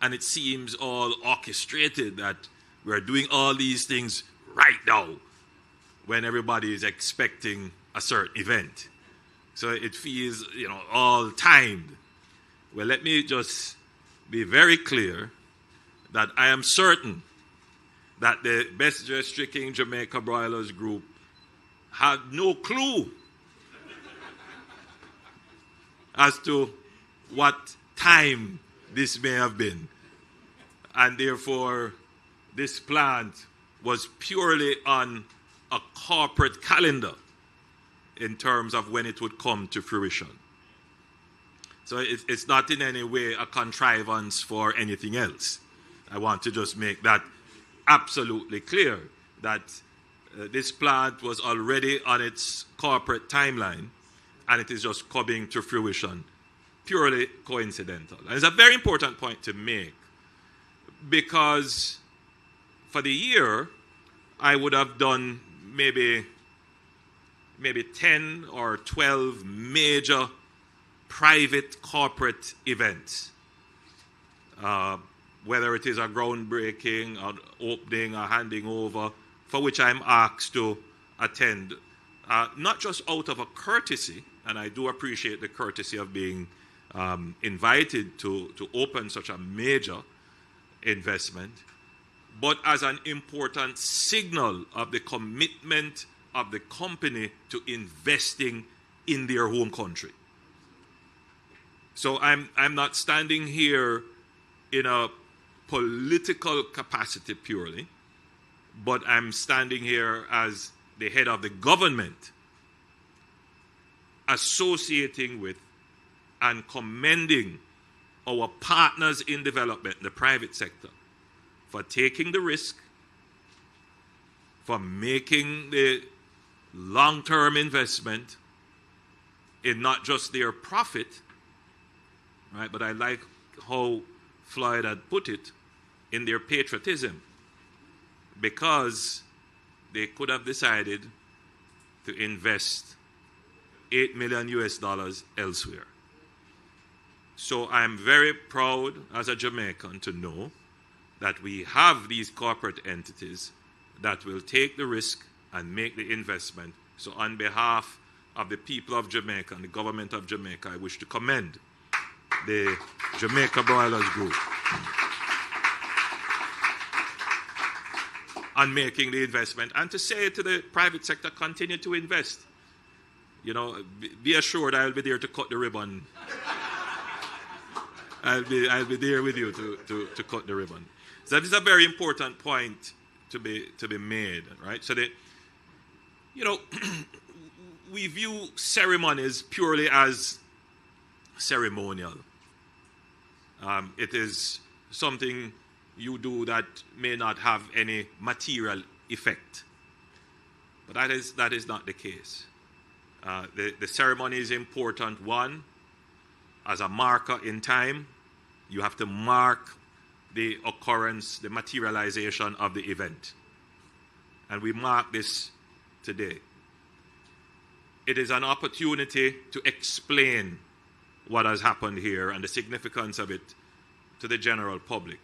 And it seems all orchestrated that we're doing all these things right now when everybody is expecting a certain event. So it feels, you know, all timed. Well, let me just be very clear that I am certain that the Best Dressed Chicken Jamaica Broilers Group had no clue as to what time this may have been. And therefore, this plant was purely on a corporate calendar in terms of when it would come to fruition. So it's not in any way a contrivance for anything else. I want to just make that absolutely clear, that this plant was already on its corporate timeline, and it is just coming to fruition, purely coincidental. And it's a very important point to make, because for the year, I would have done maybe 10 or 12 major private corporate events, whether it is a groundbreaking, an opening, a handing over, for which I'm asked to attend, not just out of a courtesy, and I do appreciate the courtesy of being invited to open such a major investment, but as an important signal of the commitment of the company to investing in their home country. So I'm not standing here in a political capacity purely, but I'm standing here as the head of the government, associating with and commending our partners in development, the private sector, for taking the risk, for making the long-term investment in not just their profit, right? But I like how Floyd had put it, in their patriotism, because they could have decided to invest $8 million elsewhere. So I'm very proud as a Jamaican to know that we have these corporate entities that will take the risk and make the investment. So on behalf of the people of Jamaica and the government of Jamaica, I wish to commend the Jamaica Broilers Group on making the investment, and to say to the private sector, continue to invest. You know, be assured I'll be there to cut the ribbon. I'll be there with you to cut the ribbon. So that is a very important point to be made, right? So that, you know, we view ceremonies purely as ceremonial. It is something you do that may not have any material effect. But that is not the case. The ceremony is important, one, as a marker in time. You have to mark the occurrence, the materialization of the event. And we mark this today. It is an opportunity to explain what has happened here and the significance of it to the general public.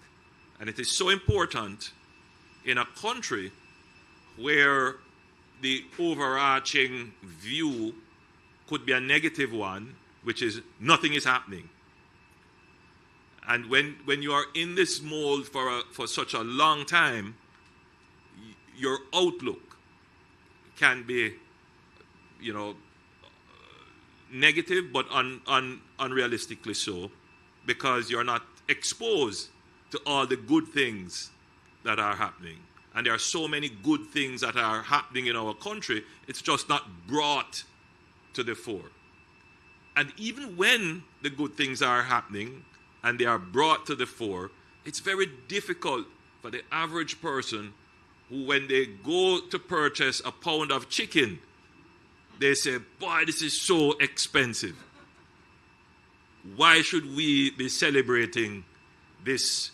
And it is so important in a country where the overarching view could be a negative one, which is nothing is happening. And when you are in this mold for such a long time, your outlook can be, you know, negative, but unrealistically so, because you're not exposed to all the good things that are happening. And there are so many good things that are happening in our country, it's just not brought to the fore. And even when the good things are happening and they are brought to the fore, it's very difficult for the average person who, when they go to purchase a pound of chicken, they say, boy, this is so expensive. Why should we be celebrating this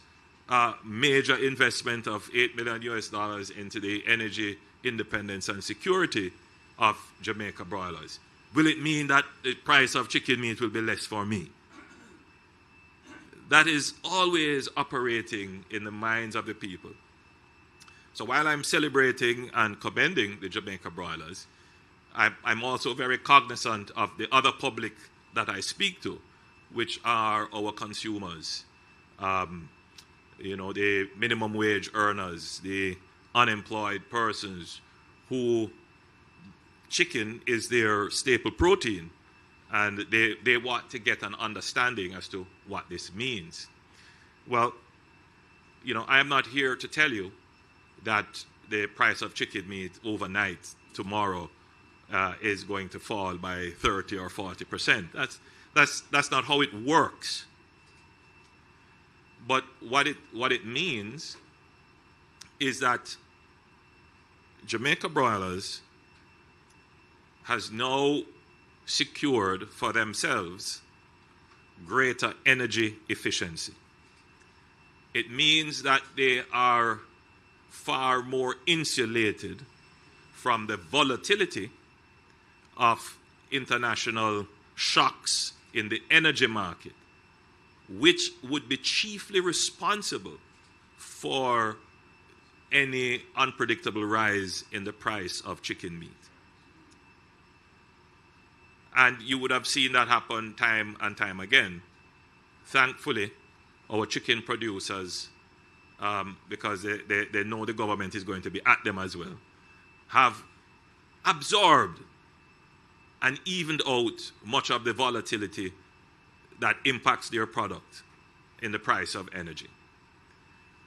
major investment of $8 million into the energy independence and security of Jamaica broilers? Will it mean that the price of chicken meat will be less for me? That is always operating in the minds of the people. So while I'm celebrating and commending the Jamaica broilers, I'm also very cognizant of the other public that I speak to, which are our consumers. You know, the minimum wage earners, the unemployed persons who chicken is their staple protein, and they want to get an understanding as to what this means. Well, you know, I am not here to tell you that the price of chicken meat overnight tomorrow is going to fall by 30 or 40%. That's not how it works. But what it means is that Jamaica Broilers has now secured for themselves greater energy efficiency. It means that they are far more insulated from the volatility of international shocks in the energy market, which would be chiefly responsible for any unpredictable rise in the price of chicken meat. And you would have seen that happen time and time again. Thankfully, our chicken producers, because they know the government is going to be at them as well, have absorbed and evened out much of the volatility that impacts their product in the price of energy.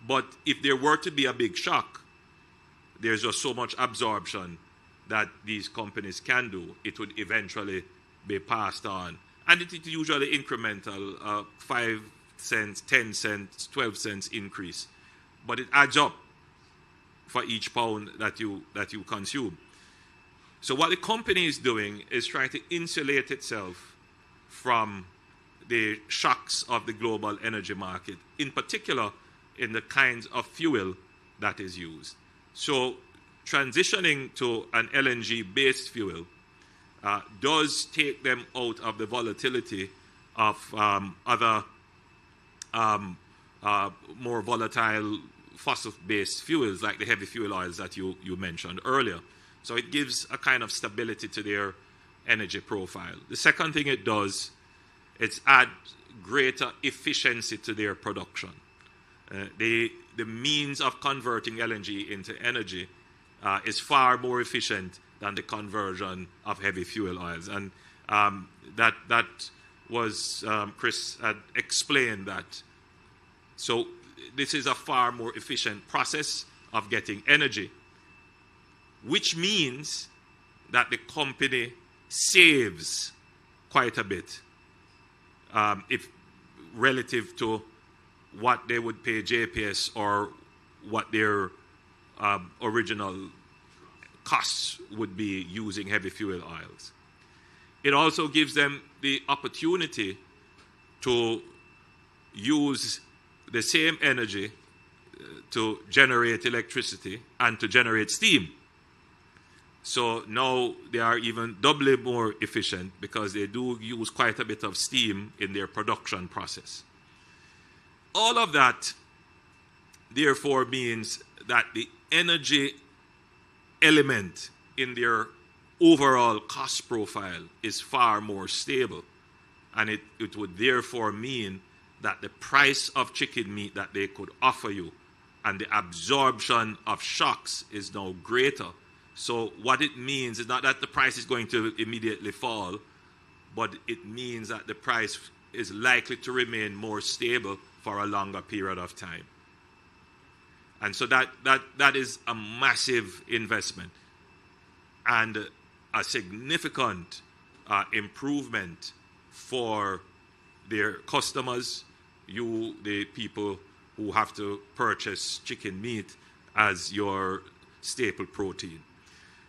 But if there were to be a big shock, there's just so much absorption that these companies can do, it would eventually be passed on. And it is usually incremental, 5 cents, 10 cents, 12 cents increase. But it adds up for each pound that you consume. So what the company is doing is trying to insulate itself from the shocks of the global energy market, in particular in the kinds of fuel that is used. So transitioning to an LNG-based fuel does take them out of the volatility of other more volatile fossil-based fuels like the heavy fuel oils that you mentioned earlier. So it gives a kind of stability to their energy profile. The second thing it does, it's add greater efficiency to their production. The means of converting LNG into energy is far more efficient than the conversion of heavy fuel oils. And that was, Chris had explained that. So this is a far more efficient process of getting energy, which means that the company saves quite a bit if relative to what they would pay JPS or what their original costs would be using heavy fuel oils. It also gives them the opportunity to use the same energy to generate electricity and to generate steam. So now they are even doubly more efficient because they do use quite a bit of steam in their production process. All of that, therefore, means that the energy element in their overall cost profile is far more stable. And it would therefore mean that the price of chicken meat that they could offer you and the absorption of shocks is now greater. So what it means is not that the price is going to immediately fall, but it means that the price is likely to remain more stable for a longer period of time. And so that is a massive investment and a significant improvement for their customers, the people who have to purchase chicken meat as your staple protein.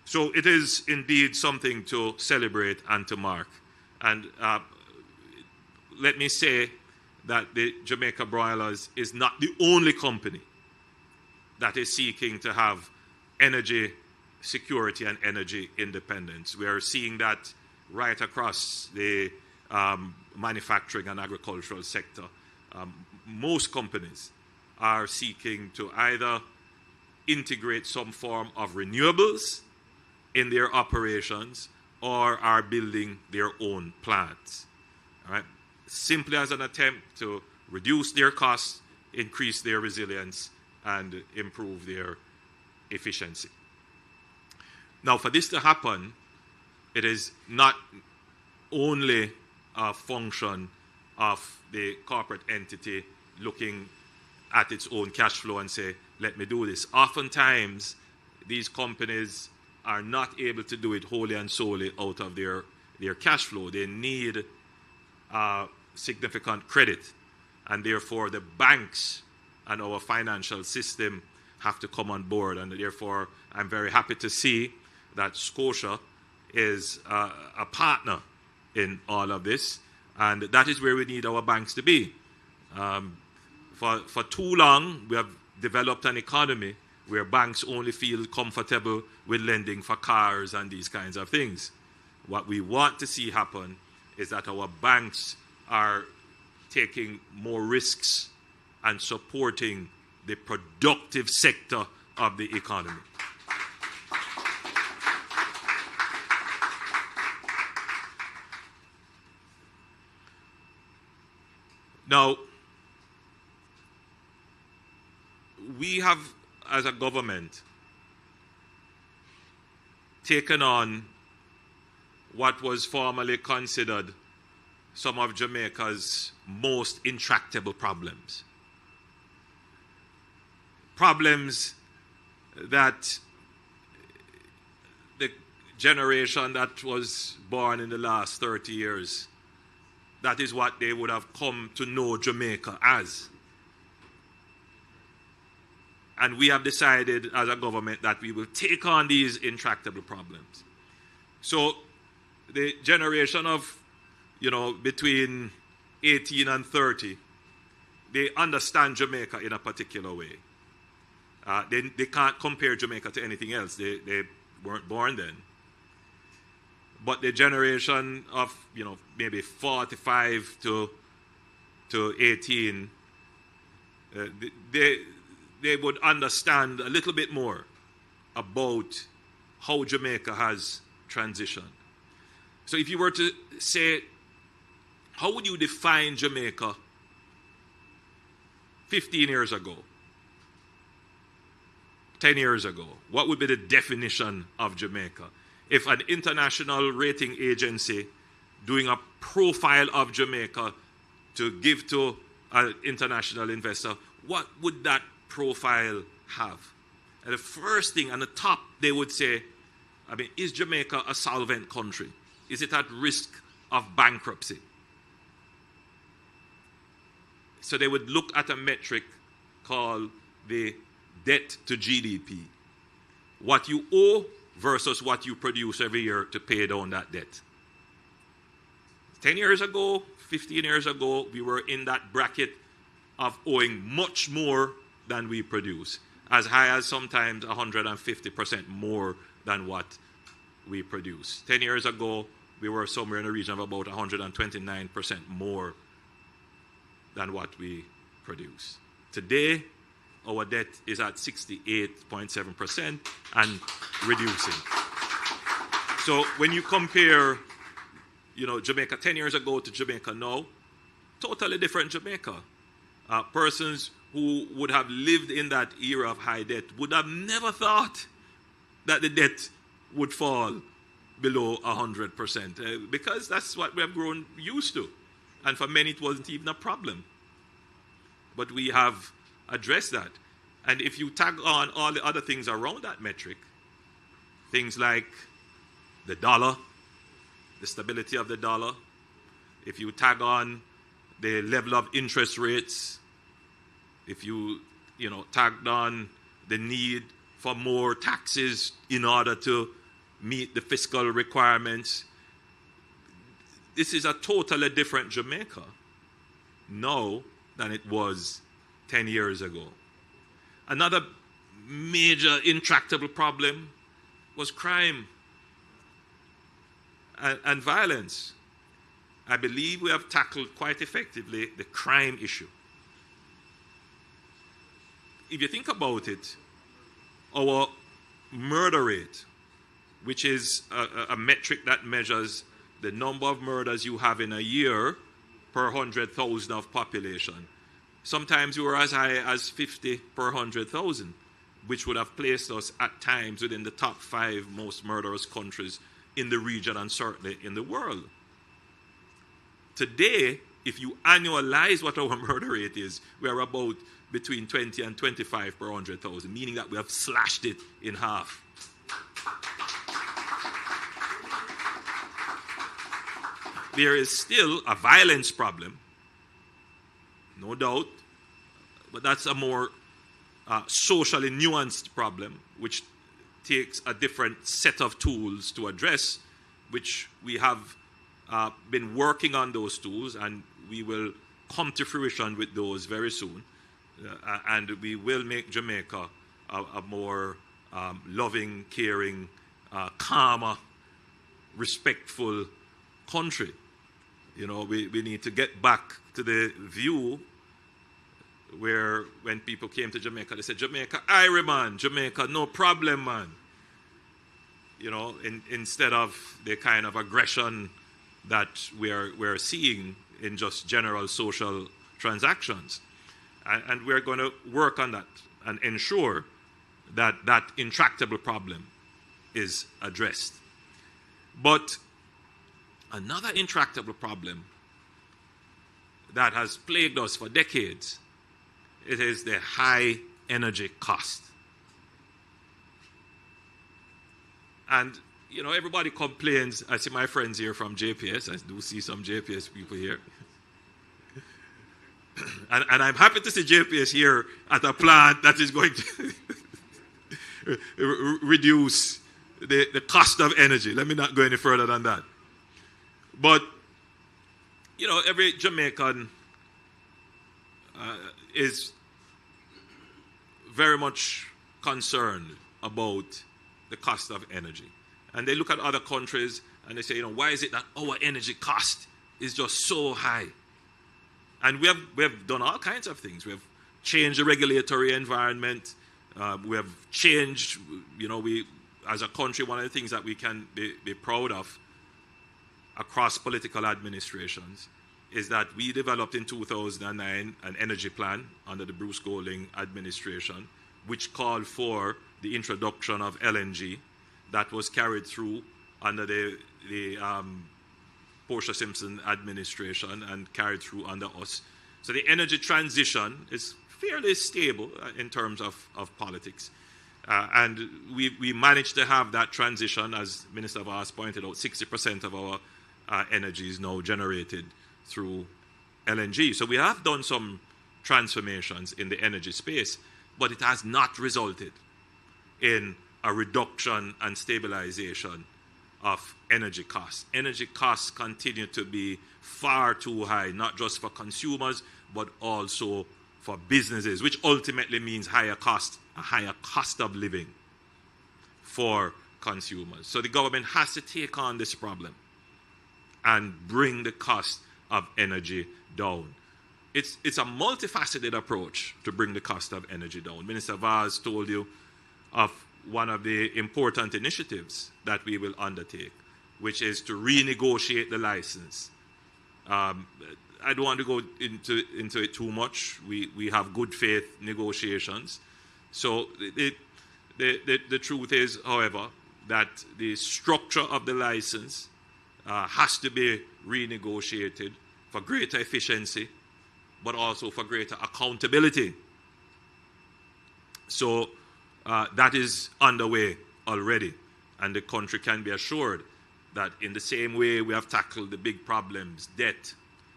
So it is indeed something to celebrate and to mark. And let me say that the Jamaica Broilers is not the only company that is seeking to have energy security and energy independence. We are seeing that right across the manufacturing and agricultural sector. Most companies are seeking to either integrate some form of renewables in their operations or are building their own plants. All right? Simply as an attempt to reduce their costs, increase their resilience, and improve their efficiency. Now, for this to happen, it is not only a function of the corporate entity looking at its own cash flow and say, let me do this. Oftentimes, these companies are not able to do it wholly and solely out of their cash flow. They need significant credit, and therefore the banks and our financial system have to come on board. And therefore, I'm very happy to see that Scotia is a partner in all of this, and that is where we need our banks to be. For too long, we have developed an economy where banks only feel comfortable with lending for cars and these kinds of things. What we want to see happen is that our banks are taking more risks and supporting the productive sector of the economy. Now, we have, as a government, taken on what was formerly considered some of Jamaica's most intractable problems. Problems that the generation that was born in the last 30 years, that is what they would have come to know Jamaica as. And we have decided as a government that we will take on these intractable problems. So the generation of, between 18 and 30, they understand Jamaica in a particular way. They can't compare Jamaica to anything else. They weren't born then. But the generation of, maybe 45 to 18, they would understand a little bit more about how Jamaica has transitioned. So if you were to say, how would you define Jamaica 15 years ago, 10 years ago? What would be the definition of Jamaica? If an international rating agency doing a profile of Jamaica to give to an international investor, what would that profile have? And the first thing on the top, they would say, is Jamaica a solvent country? Is it at risk of bankruptcy? So they would look at a metric called the debt to GDP. What you owe versus what you produce every year to pay down that debt. 10 years ago, 15 years ago, we were in that bracket of owing much more than we produce, as high as sometimes 150% more than what we produce. 10 years ago, we were somewhere in the region of about 129% more than what we produce. Today, our debt is at 68.7% and reducing. So when you compare, Jamaica 10 years ago to Jamaica now, totally different Jamaica. Persons who would have lived in that era of high debt would have never thought that the debt would fall below 100%, because that's what we have grown used to. And for many, it wasn't even a problem. But we have addressed that. And if you tag on all the other things around that metric, things like the dollar, the stability of the dollar, if you tag on the level of interest rates, if you, tagged on the need for more taxes in order to meet the fiscal requirements, this is a totally different Jamaica now than it was 10 years ago. Another major intractable problem was crime and violence. I believe we have tackled quite effectively the crime issue. If you think about it, our murder rate, which is a metric that measures the number of murders you have in a year per 100,000 of population, sometimes we were as high as 50 per 100,000, which would have placed us at times within the top 5 most murderous countries in the region and certainly in the world. Today, if you annualize what our murder rate is, we are about between 20 and 25 per 100,000, meaning that we have slashed it in half. There is still a violence problem, no doubt, but that's a more socially nuanced problem, which takes a different set of tools to address, which we have been working on those tools, and we will come to fruition with those very soon. And we will make Jamaica a more loving, caring, calmer, respectful country. We need to get back to the view where when people came to Jamaica, they said, Jamaica, Irie, man. Jamaica, no problem, man. Instead of the kind of aggression that we're seeing in just general social transactions. And we're going to work on that and ensure that that intractable problem is addressed. But another intractable problem that has plagued us for decades, it is the high energy cost. And, everybody complains. I see my friends here from JPS. I do see some JPS people here. and I'm happy to see JPS here at a plant that is going to reduce the cost of energy. Let me not go any further than that. But, you know, every Jamaican is very much concerned about the cost of energy. And they look at other countries and they say, you know, why is it that our energy cost is just so high? And we have done all kinds of things. We have changed the regulatory environment. We have changed, you know, we, as a country, one of the things that we can be proud of across political administrations is that we developed in 2009 an energy plan under the Bruce Golding administration, which called for the introduction of LNG that was carried through under the Portia Simpson administration and carried through under us. So the energy transition is fairly stable in terms of politics. And we managed to have that transition, as Minister Vaz pointed out, 60% of our energy is now generated through LNG. So we have done some transformations in the energy space, but it has not resulted in a reduction and stabilization of energy costs. Energy costs continue to be far too high, not just for consumers, but also for businesses, which ultimately means a higher cost of living for consumers. So the government has to take on this problem and bring the cost of energy down. It's a multifaceted approach to bring the cost of energy down. Minister Vaz told you of one of the important initiatives that we will undertake, which is to renegotiate the license. I don't want to go into it too much. We have good faith negotiations. So the truth is, however, that the structure of the license has to be renegotiated for greater efficiency, but also for greater accountability. So that is underway already, and the country can be assured that in the same way we have tackled the big problems, debt,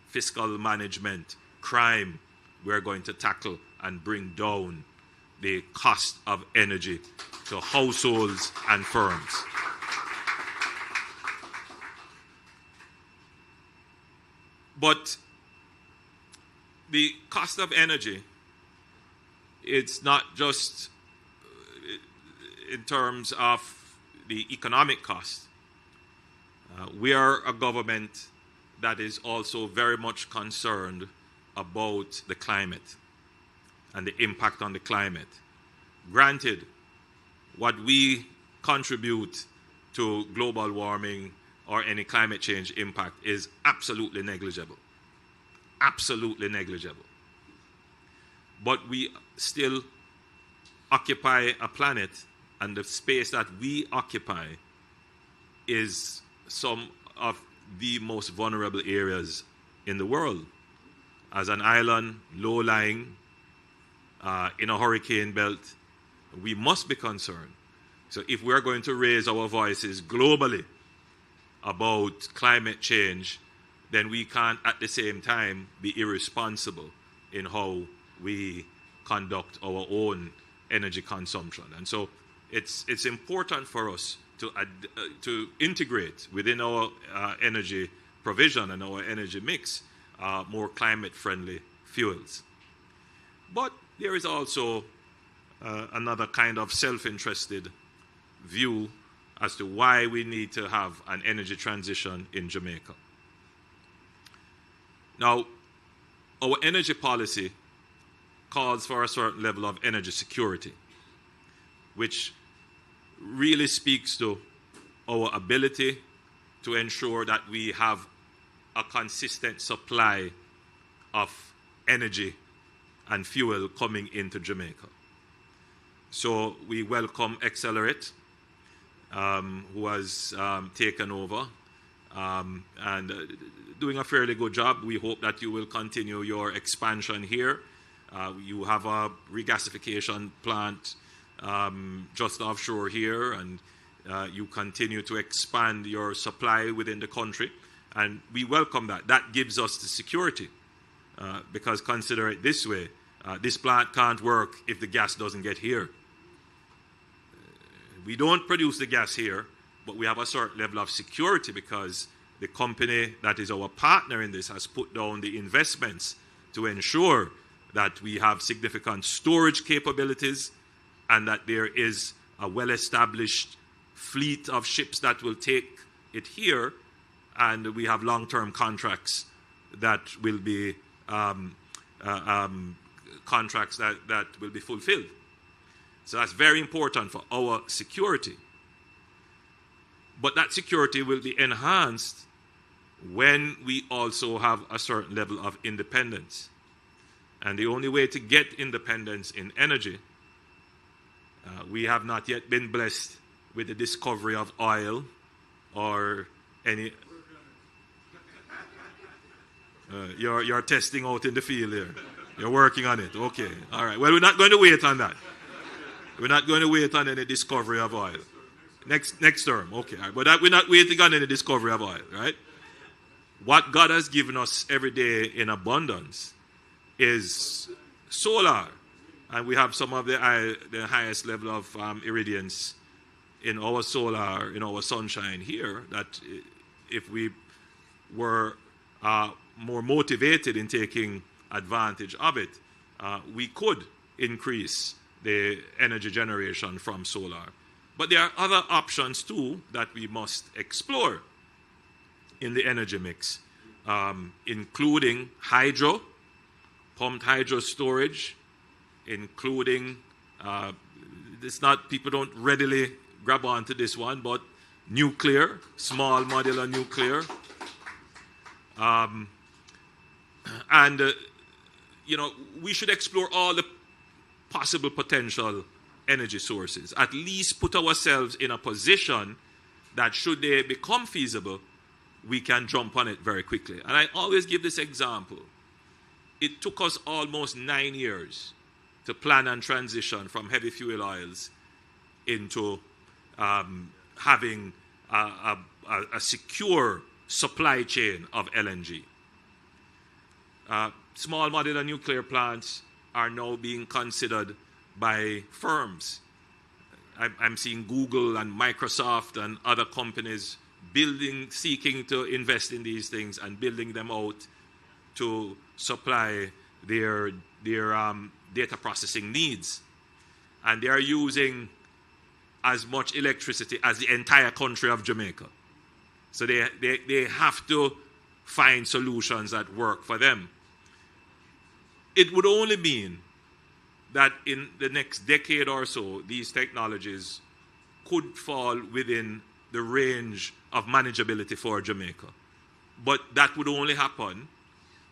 fiscal management, crime, we're going to tackle and bring down the cost of energy to households and firms. But the cost of energy, it's not just in terms of the economic cost. We are a government that is also very much concerned about the climate and the impact on the climate. Granted, what we contribute to global warming or any climate change impact is absolutely negligible. Absolutely negligible. But we still occupy a planet, and the space that we occupy is some of the most vulnerable areas in the world. As an island, low-lying, in a hurricane belt, we must be concerned. So if we're going to raise our voices globally about climate change, then we can't at the same time be irresponsible in how we conduct our own energy consumption. And so it's important for us to integrate within our energy provision and our energy mix more climate-friendly fuels. But there is also another kind of self-interested view as to why we need to have an energy transition in Jamaica. Now, our energy policy calls for a certain level of energy security, which really speaks to our ability to ensure that we have a consistent supply of energy and fuel coming into Jamaica. So we welcome Accelerate, who has taken over and doing a fairly good job. We hope that you will continue your expansion here. You have a regasification plant just offshore here, and you continue to expand your supply within the country, and we welcome that. That gives us the security because consider it this way. This plant can't work if the gas doesn't get here. We don't produce the gas here, but we have a certain level of security because the company that is our partner in this has put down the investments to ensure that we have significant storage capabilities and that there is a well-established fleet of ships that will take it here, and we have long-term contracts that will be contracts that will be fulfilled. So that's very important for our security. But that security will be enhanced when we also have a certain level of independence. And the only way to get independence in energy, we have not yet been blessed with the discovery of oil or any... You're testing out in the field here. You're working on it. Okay. All right. Well, we're not going to wait on that. We're not going to wait on any discovery of oil. Next term. Okay. All right. But we're not waiting on any discovery of oil, right? What God has given us every day in abundance is solar. And we have some of the highest level of irradiance in our solar, in our sunshine here, that if we were more motivated in taking advantage of it, we could increase the energy generation from solar. But there are other options too that we must explore in the energy mix, including hydro, pumped hydro storage, including, people don't readily grab onto this one, but nuclear, small modular nuclear. We should explore all the possible potential energy sources. At least put ourselves in a position that should they become feasible, we can jump on it very quickly. And I always give this example. It took us almost 9 years to plan and transition from heavy fuel oils into having a secure supply chain of LNG. Small modular nuclear plants are now being considered by firms. I'm seeing Google and Microsoft and other companies seeking to invest in these things and building them out to supply their data processing needs. And they are using as much electricity as the entire country of Jamaica. So they have to find solutions that work for them. It would only mean that in the next decade or so, these technologies could fall within the range of manageability for Jamaica. But that would only happen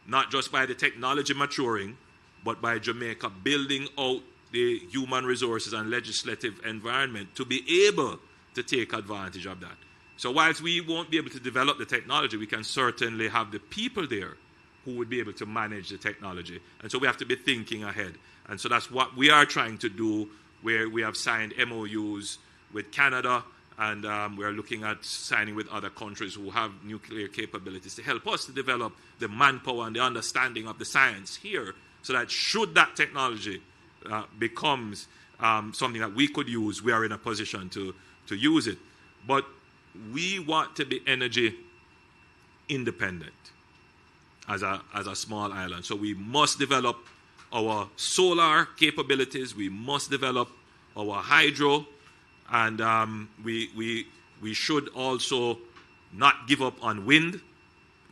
not just by the technology maturing, but by Jamaica building out the human resources and legislative environment to be able to take advantage of that. So whilst we won't be able to develop the technology, we can certainly have the people there who would be able to manage the technology. And so we have to be thinking ahead. And so that's what we are trying to do, where we have signed MOUs with Canada, and we're looking at signing with other countries who have nuclear capabilities to help us to develop the manpower and the understanding of the science here, so that should that technology becomes something that we could use, we are in a position to use it. But we want to be energy independent as a small island. So we must develop our solar capabilities, we must develop our hydro, and we should also not give up on wind.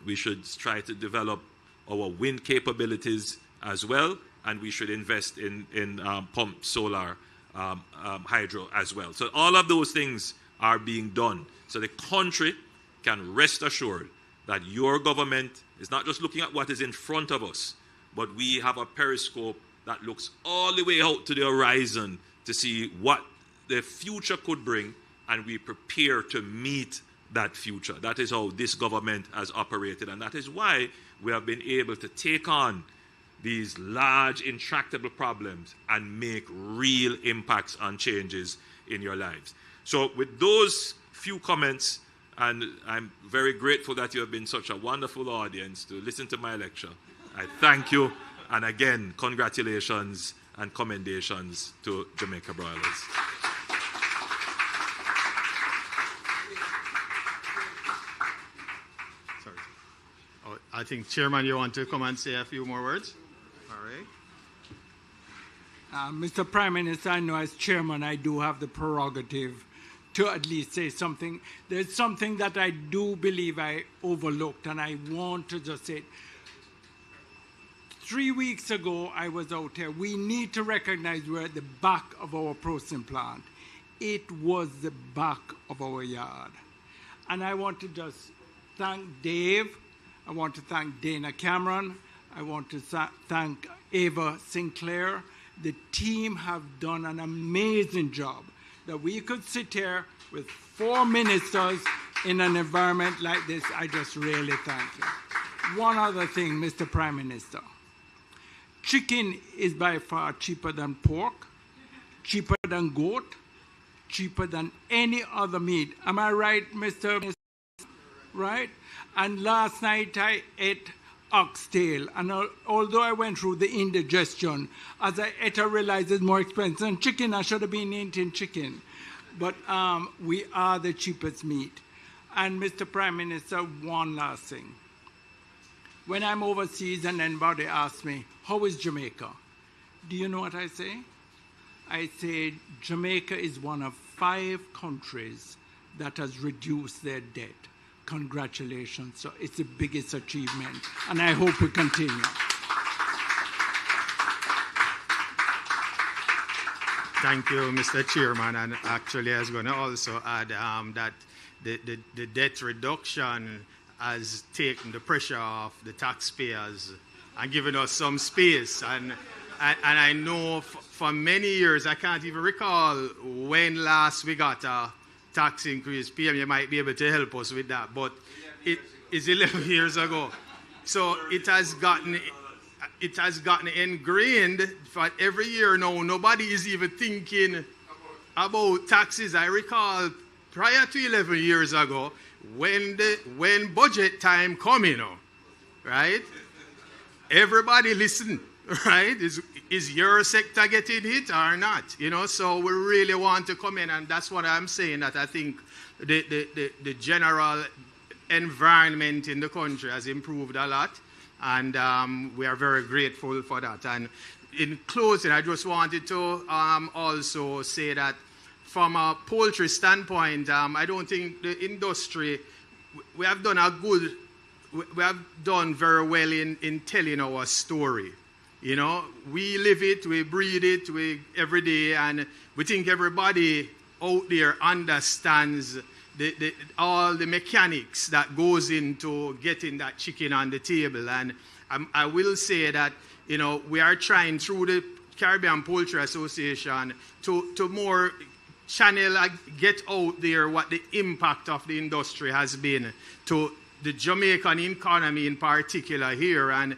We should try to develop our wind capabilities as well, and we should invest in pumped solar hydro as well. So all of those things are being done. So the country can rest assured that your government is not just looking at what is in front of us, but we have a periscope that looks all the way out to the horizon to see what the future could bring, and we prepare to meet that future. That is how this government has operated, and that is why we have been able to take on these large, intractable problems and make real impacts on changes in your lives. So with those few comments, and I'm very grateful that you have been such a wonderful audience to listen to my lecture, I thank you, and again, congratulations and commendations to Jamaica Broilers. Sorry. Oh, I think, Chairman, you want to come and say a few more words? All right. Mr. Prime Minister, I know as chairman I do have the prerogative to at least say something. There's something that I do believe I overlooked, and I want to just say it. 3 weeks ago, I was out here. We need to recognize we're at the back of our processing plant. It was the back of our yard. And I want to just thank Dave. I want to thank Dana Cameron. I want to thank Ava Sinclair. The team have done an amazing job that we could sit here with 4 ministers in an environment like this. I just really thank you. One other thing, Mr. Prime Minister. Chicken is by far cheaper than pork, cheaper than goat, cheaper than any other meat. Am I right, Mr. Minister? Right? And last night I ate oxtail, and although I went through the indigestion, as I ate I realized it's more expensive than chicken. I should have been eating chicken. But we are the cheapest meat. And Mr. Prime Minister, one last thing. When I'm overseas and anybody asks me, how is Jamaica? Do you know what I say? I say Jamaica is one of 5 countries that has reduced their debt. Congratulations. So it's the biggest achievement, and I hope we continue. Thank you, Mr. Chairman. And actually, I was going to also add that the debt reduction has taken the pressure off the taxpayers and given us some space. And I know for many years, I can't even recall when last we got a tax increase. PM, you might be able to help us with that, but it is 11 years ago. So it has gotten ingrained for every year now. Nobody is even thinking about taxes. I recall prior to 11 years ago, when budget time coming, right? Everybody listen, right? Is your sector getting hit or not? So we really want to come in, and that's what I'm saying, that I think the general environment in the country has improved a lot, and we are very grateful for that. And in closing, I just wanted to also say that from a poultry standpoint, I don't think the industry, we have done very well in telling our story. We live it, we breathe it every day, and we think everybody out there understands all the mechanics that goes into getting that chicken on the table. And I will say that, we are trying through the Caribbean Poultry Association to more channel, get out there what the impact of the industry has been to the Jamaican economy in particular here. And,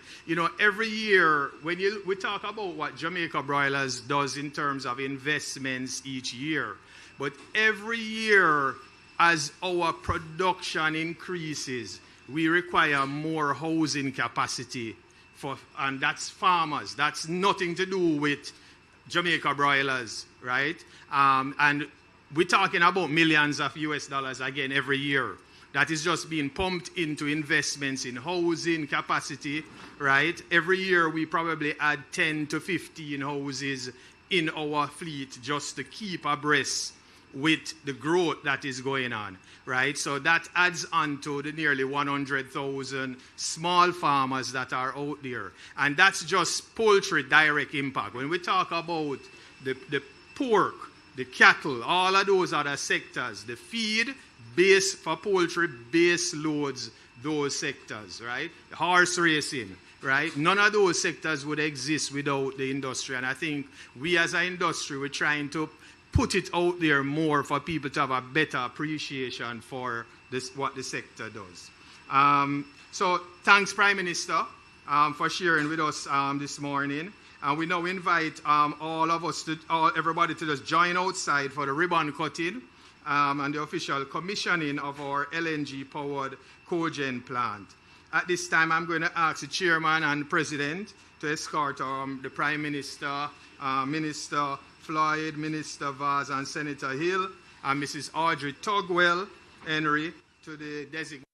every year when we talk about what Jamaica Broilers does in terms of investments each year, but every year as our production increases, we require more housing capacity and that's farmers. That's nothing to do with Jamaica Broilers, right? And we're talking about millions of US dollars again every year. That is just being pumped into investments in housing capacity, right? Every year we probably add 10 to 15 houses in our fleet just to keep abreast with the growth that is going on, right? So that adds on to the nearly 100,000 small farmers that are out there. And that's just poultry direct impact. When we talk about the pork, the cattle, all of those other sectors, the feed, base for poultry, base loads, those sectors, right? Horse racing, right? None of those sectors would exist without the industry. And I think we as an industry, we're trying to put it out there more for people to have a better appreciation for what the sector does. So thanks, Prime Minister, for sharing with us this morning. And we now invite all of us, everybody to just join outside for the ribbon cutting and the official commissioning of our LNG-powered cogen plant. At this time, I'm going to ask the chairman and the president to escort the Prime Minister, Minister Floyd, Minister Vaz, and Senator Hill, and Mrs. Audrey Tugwell Henry to the designated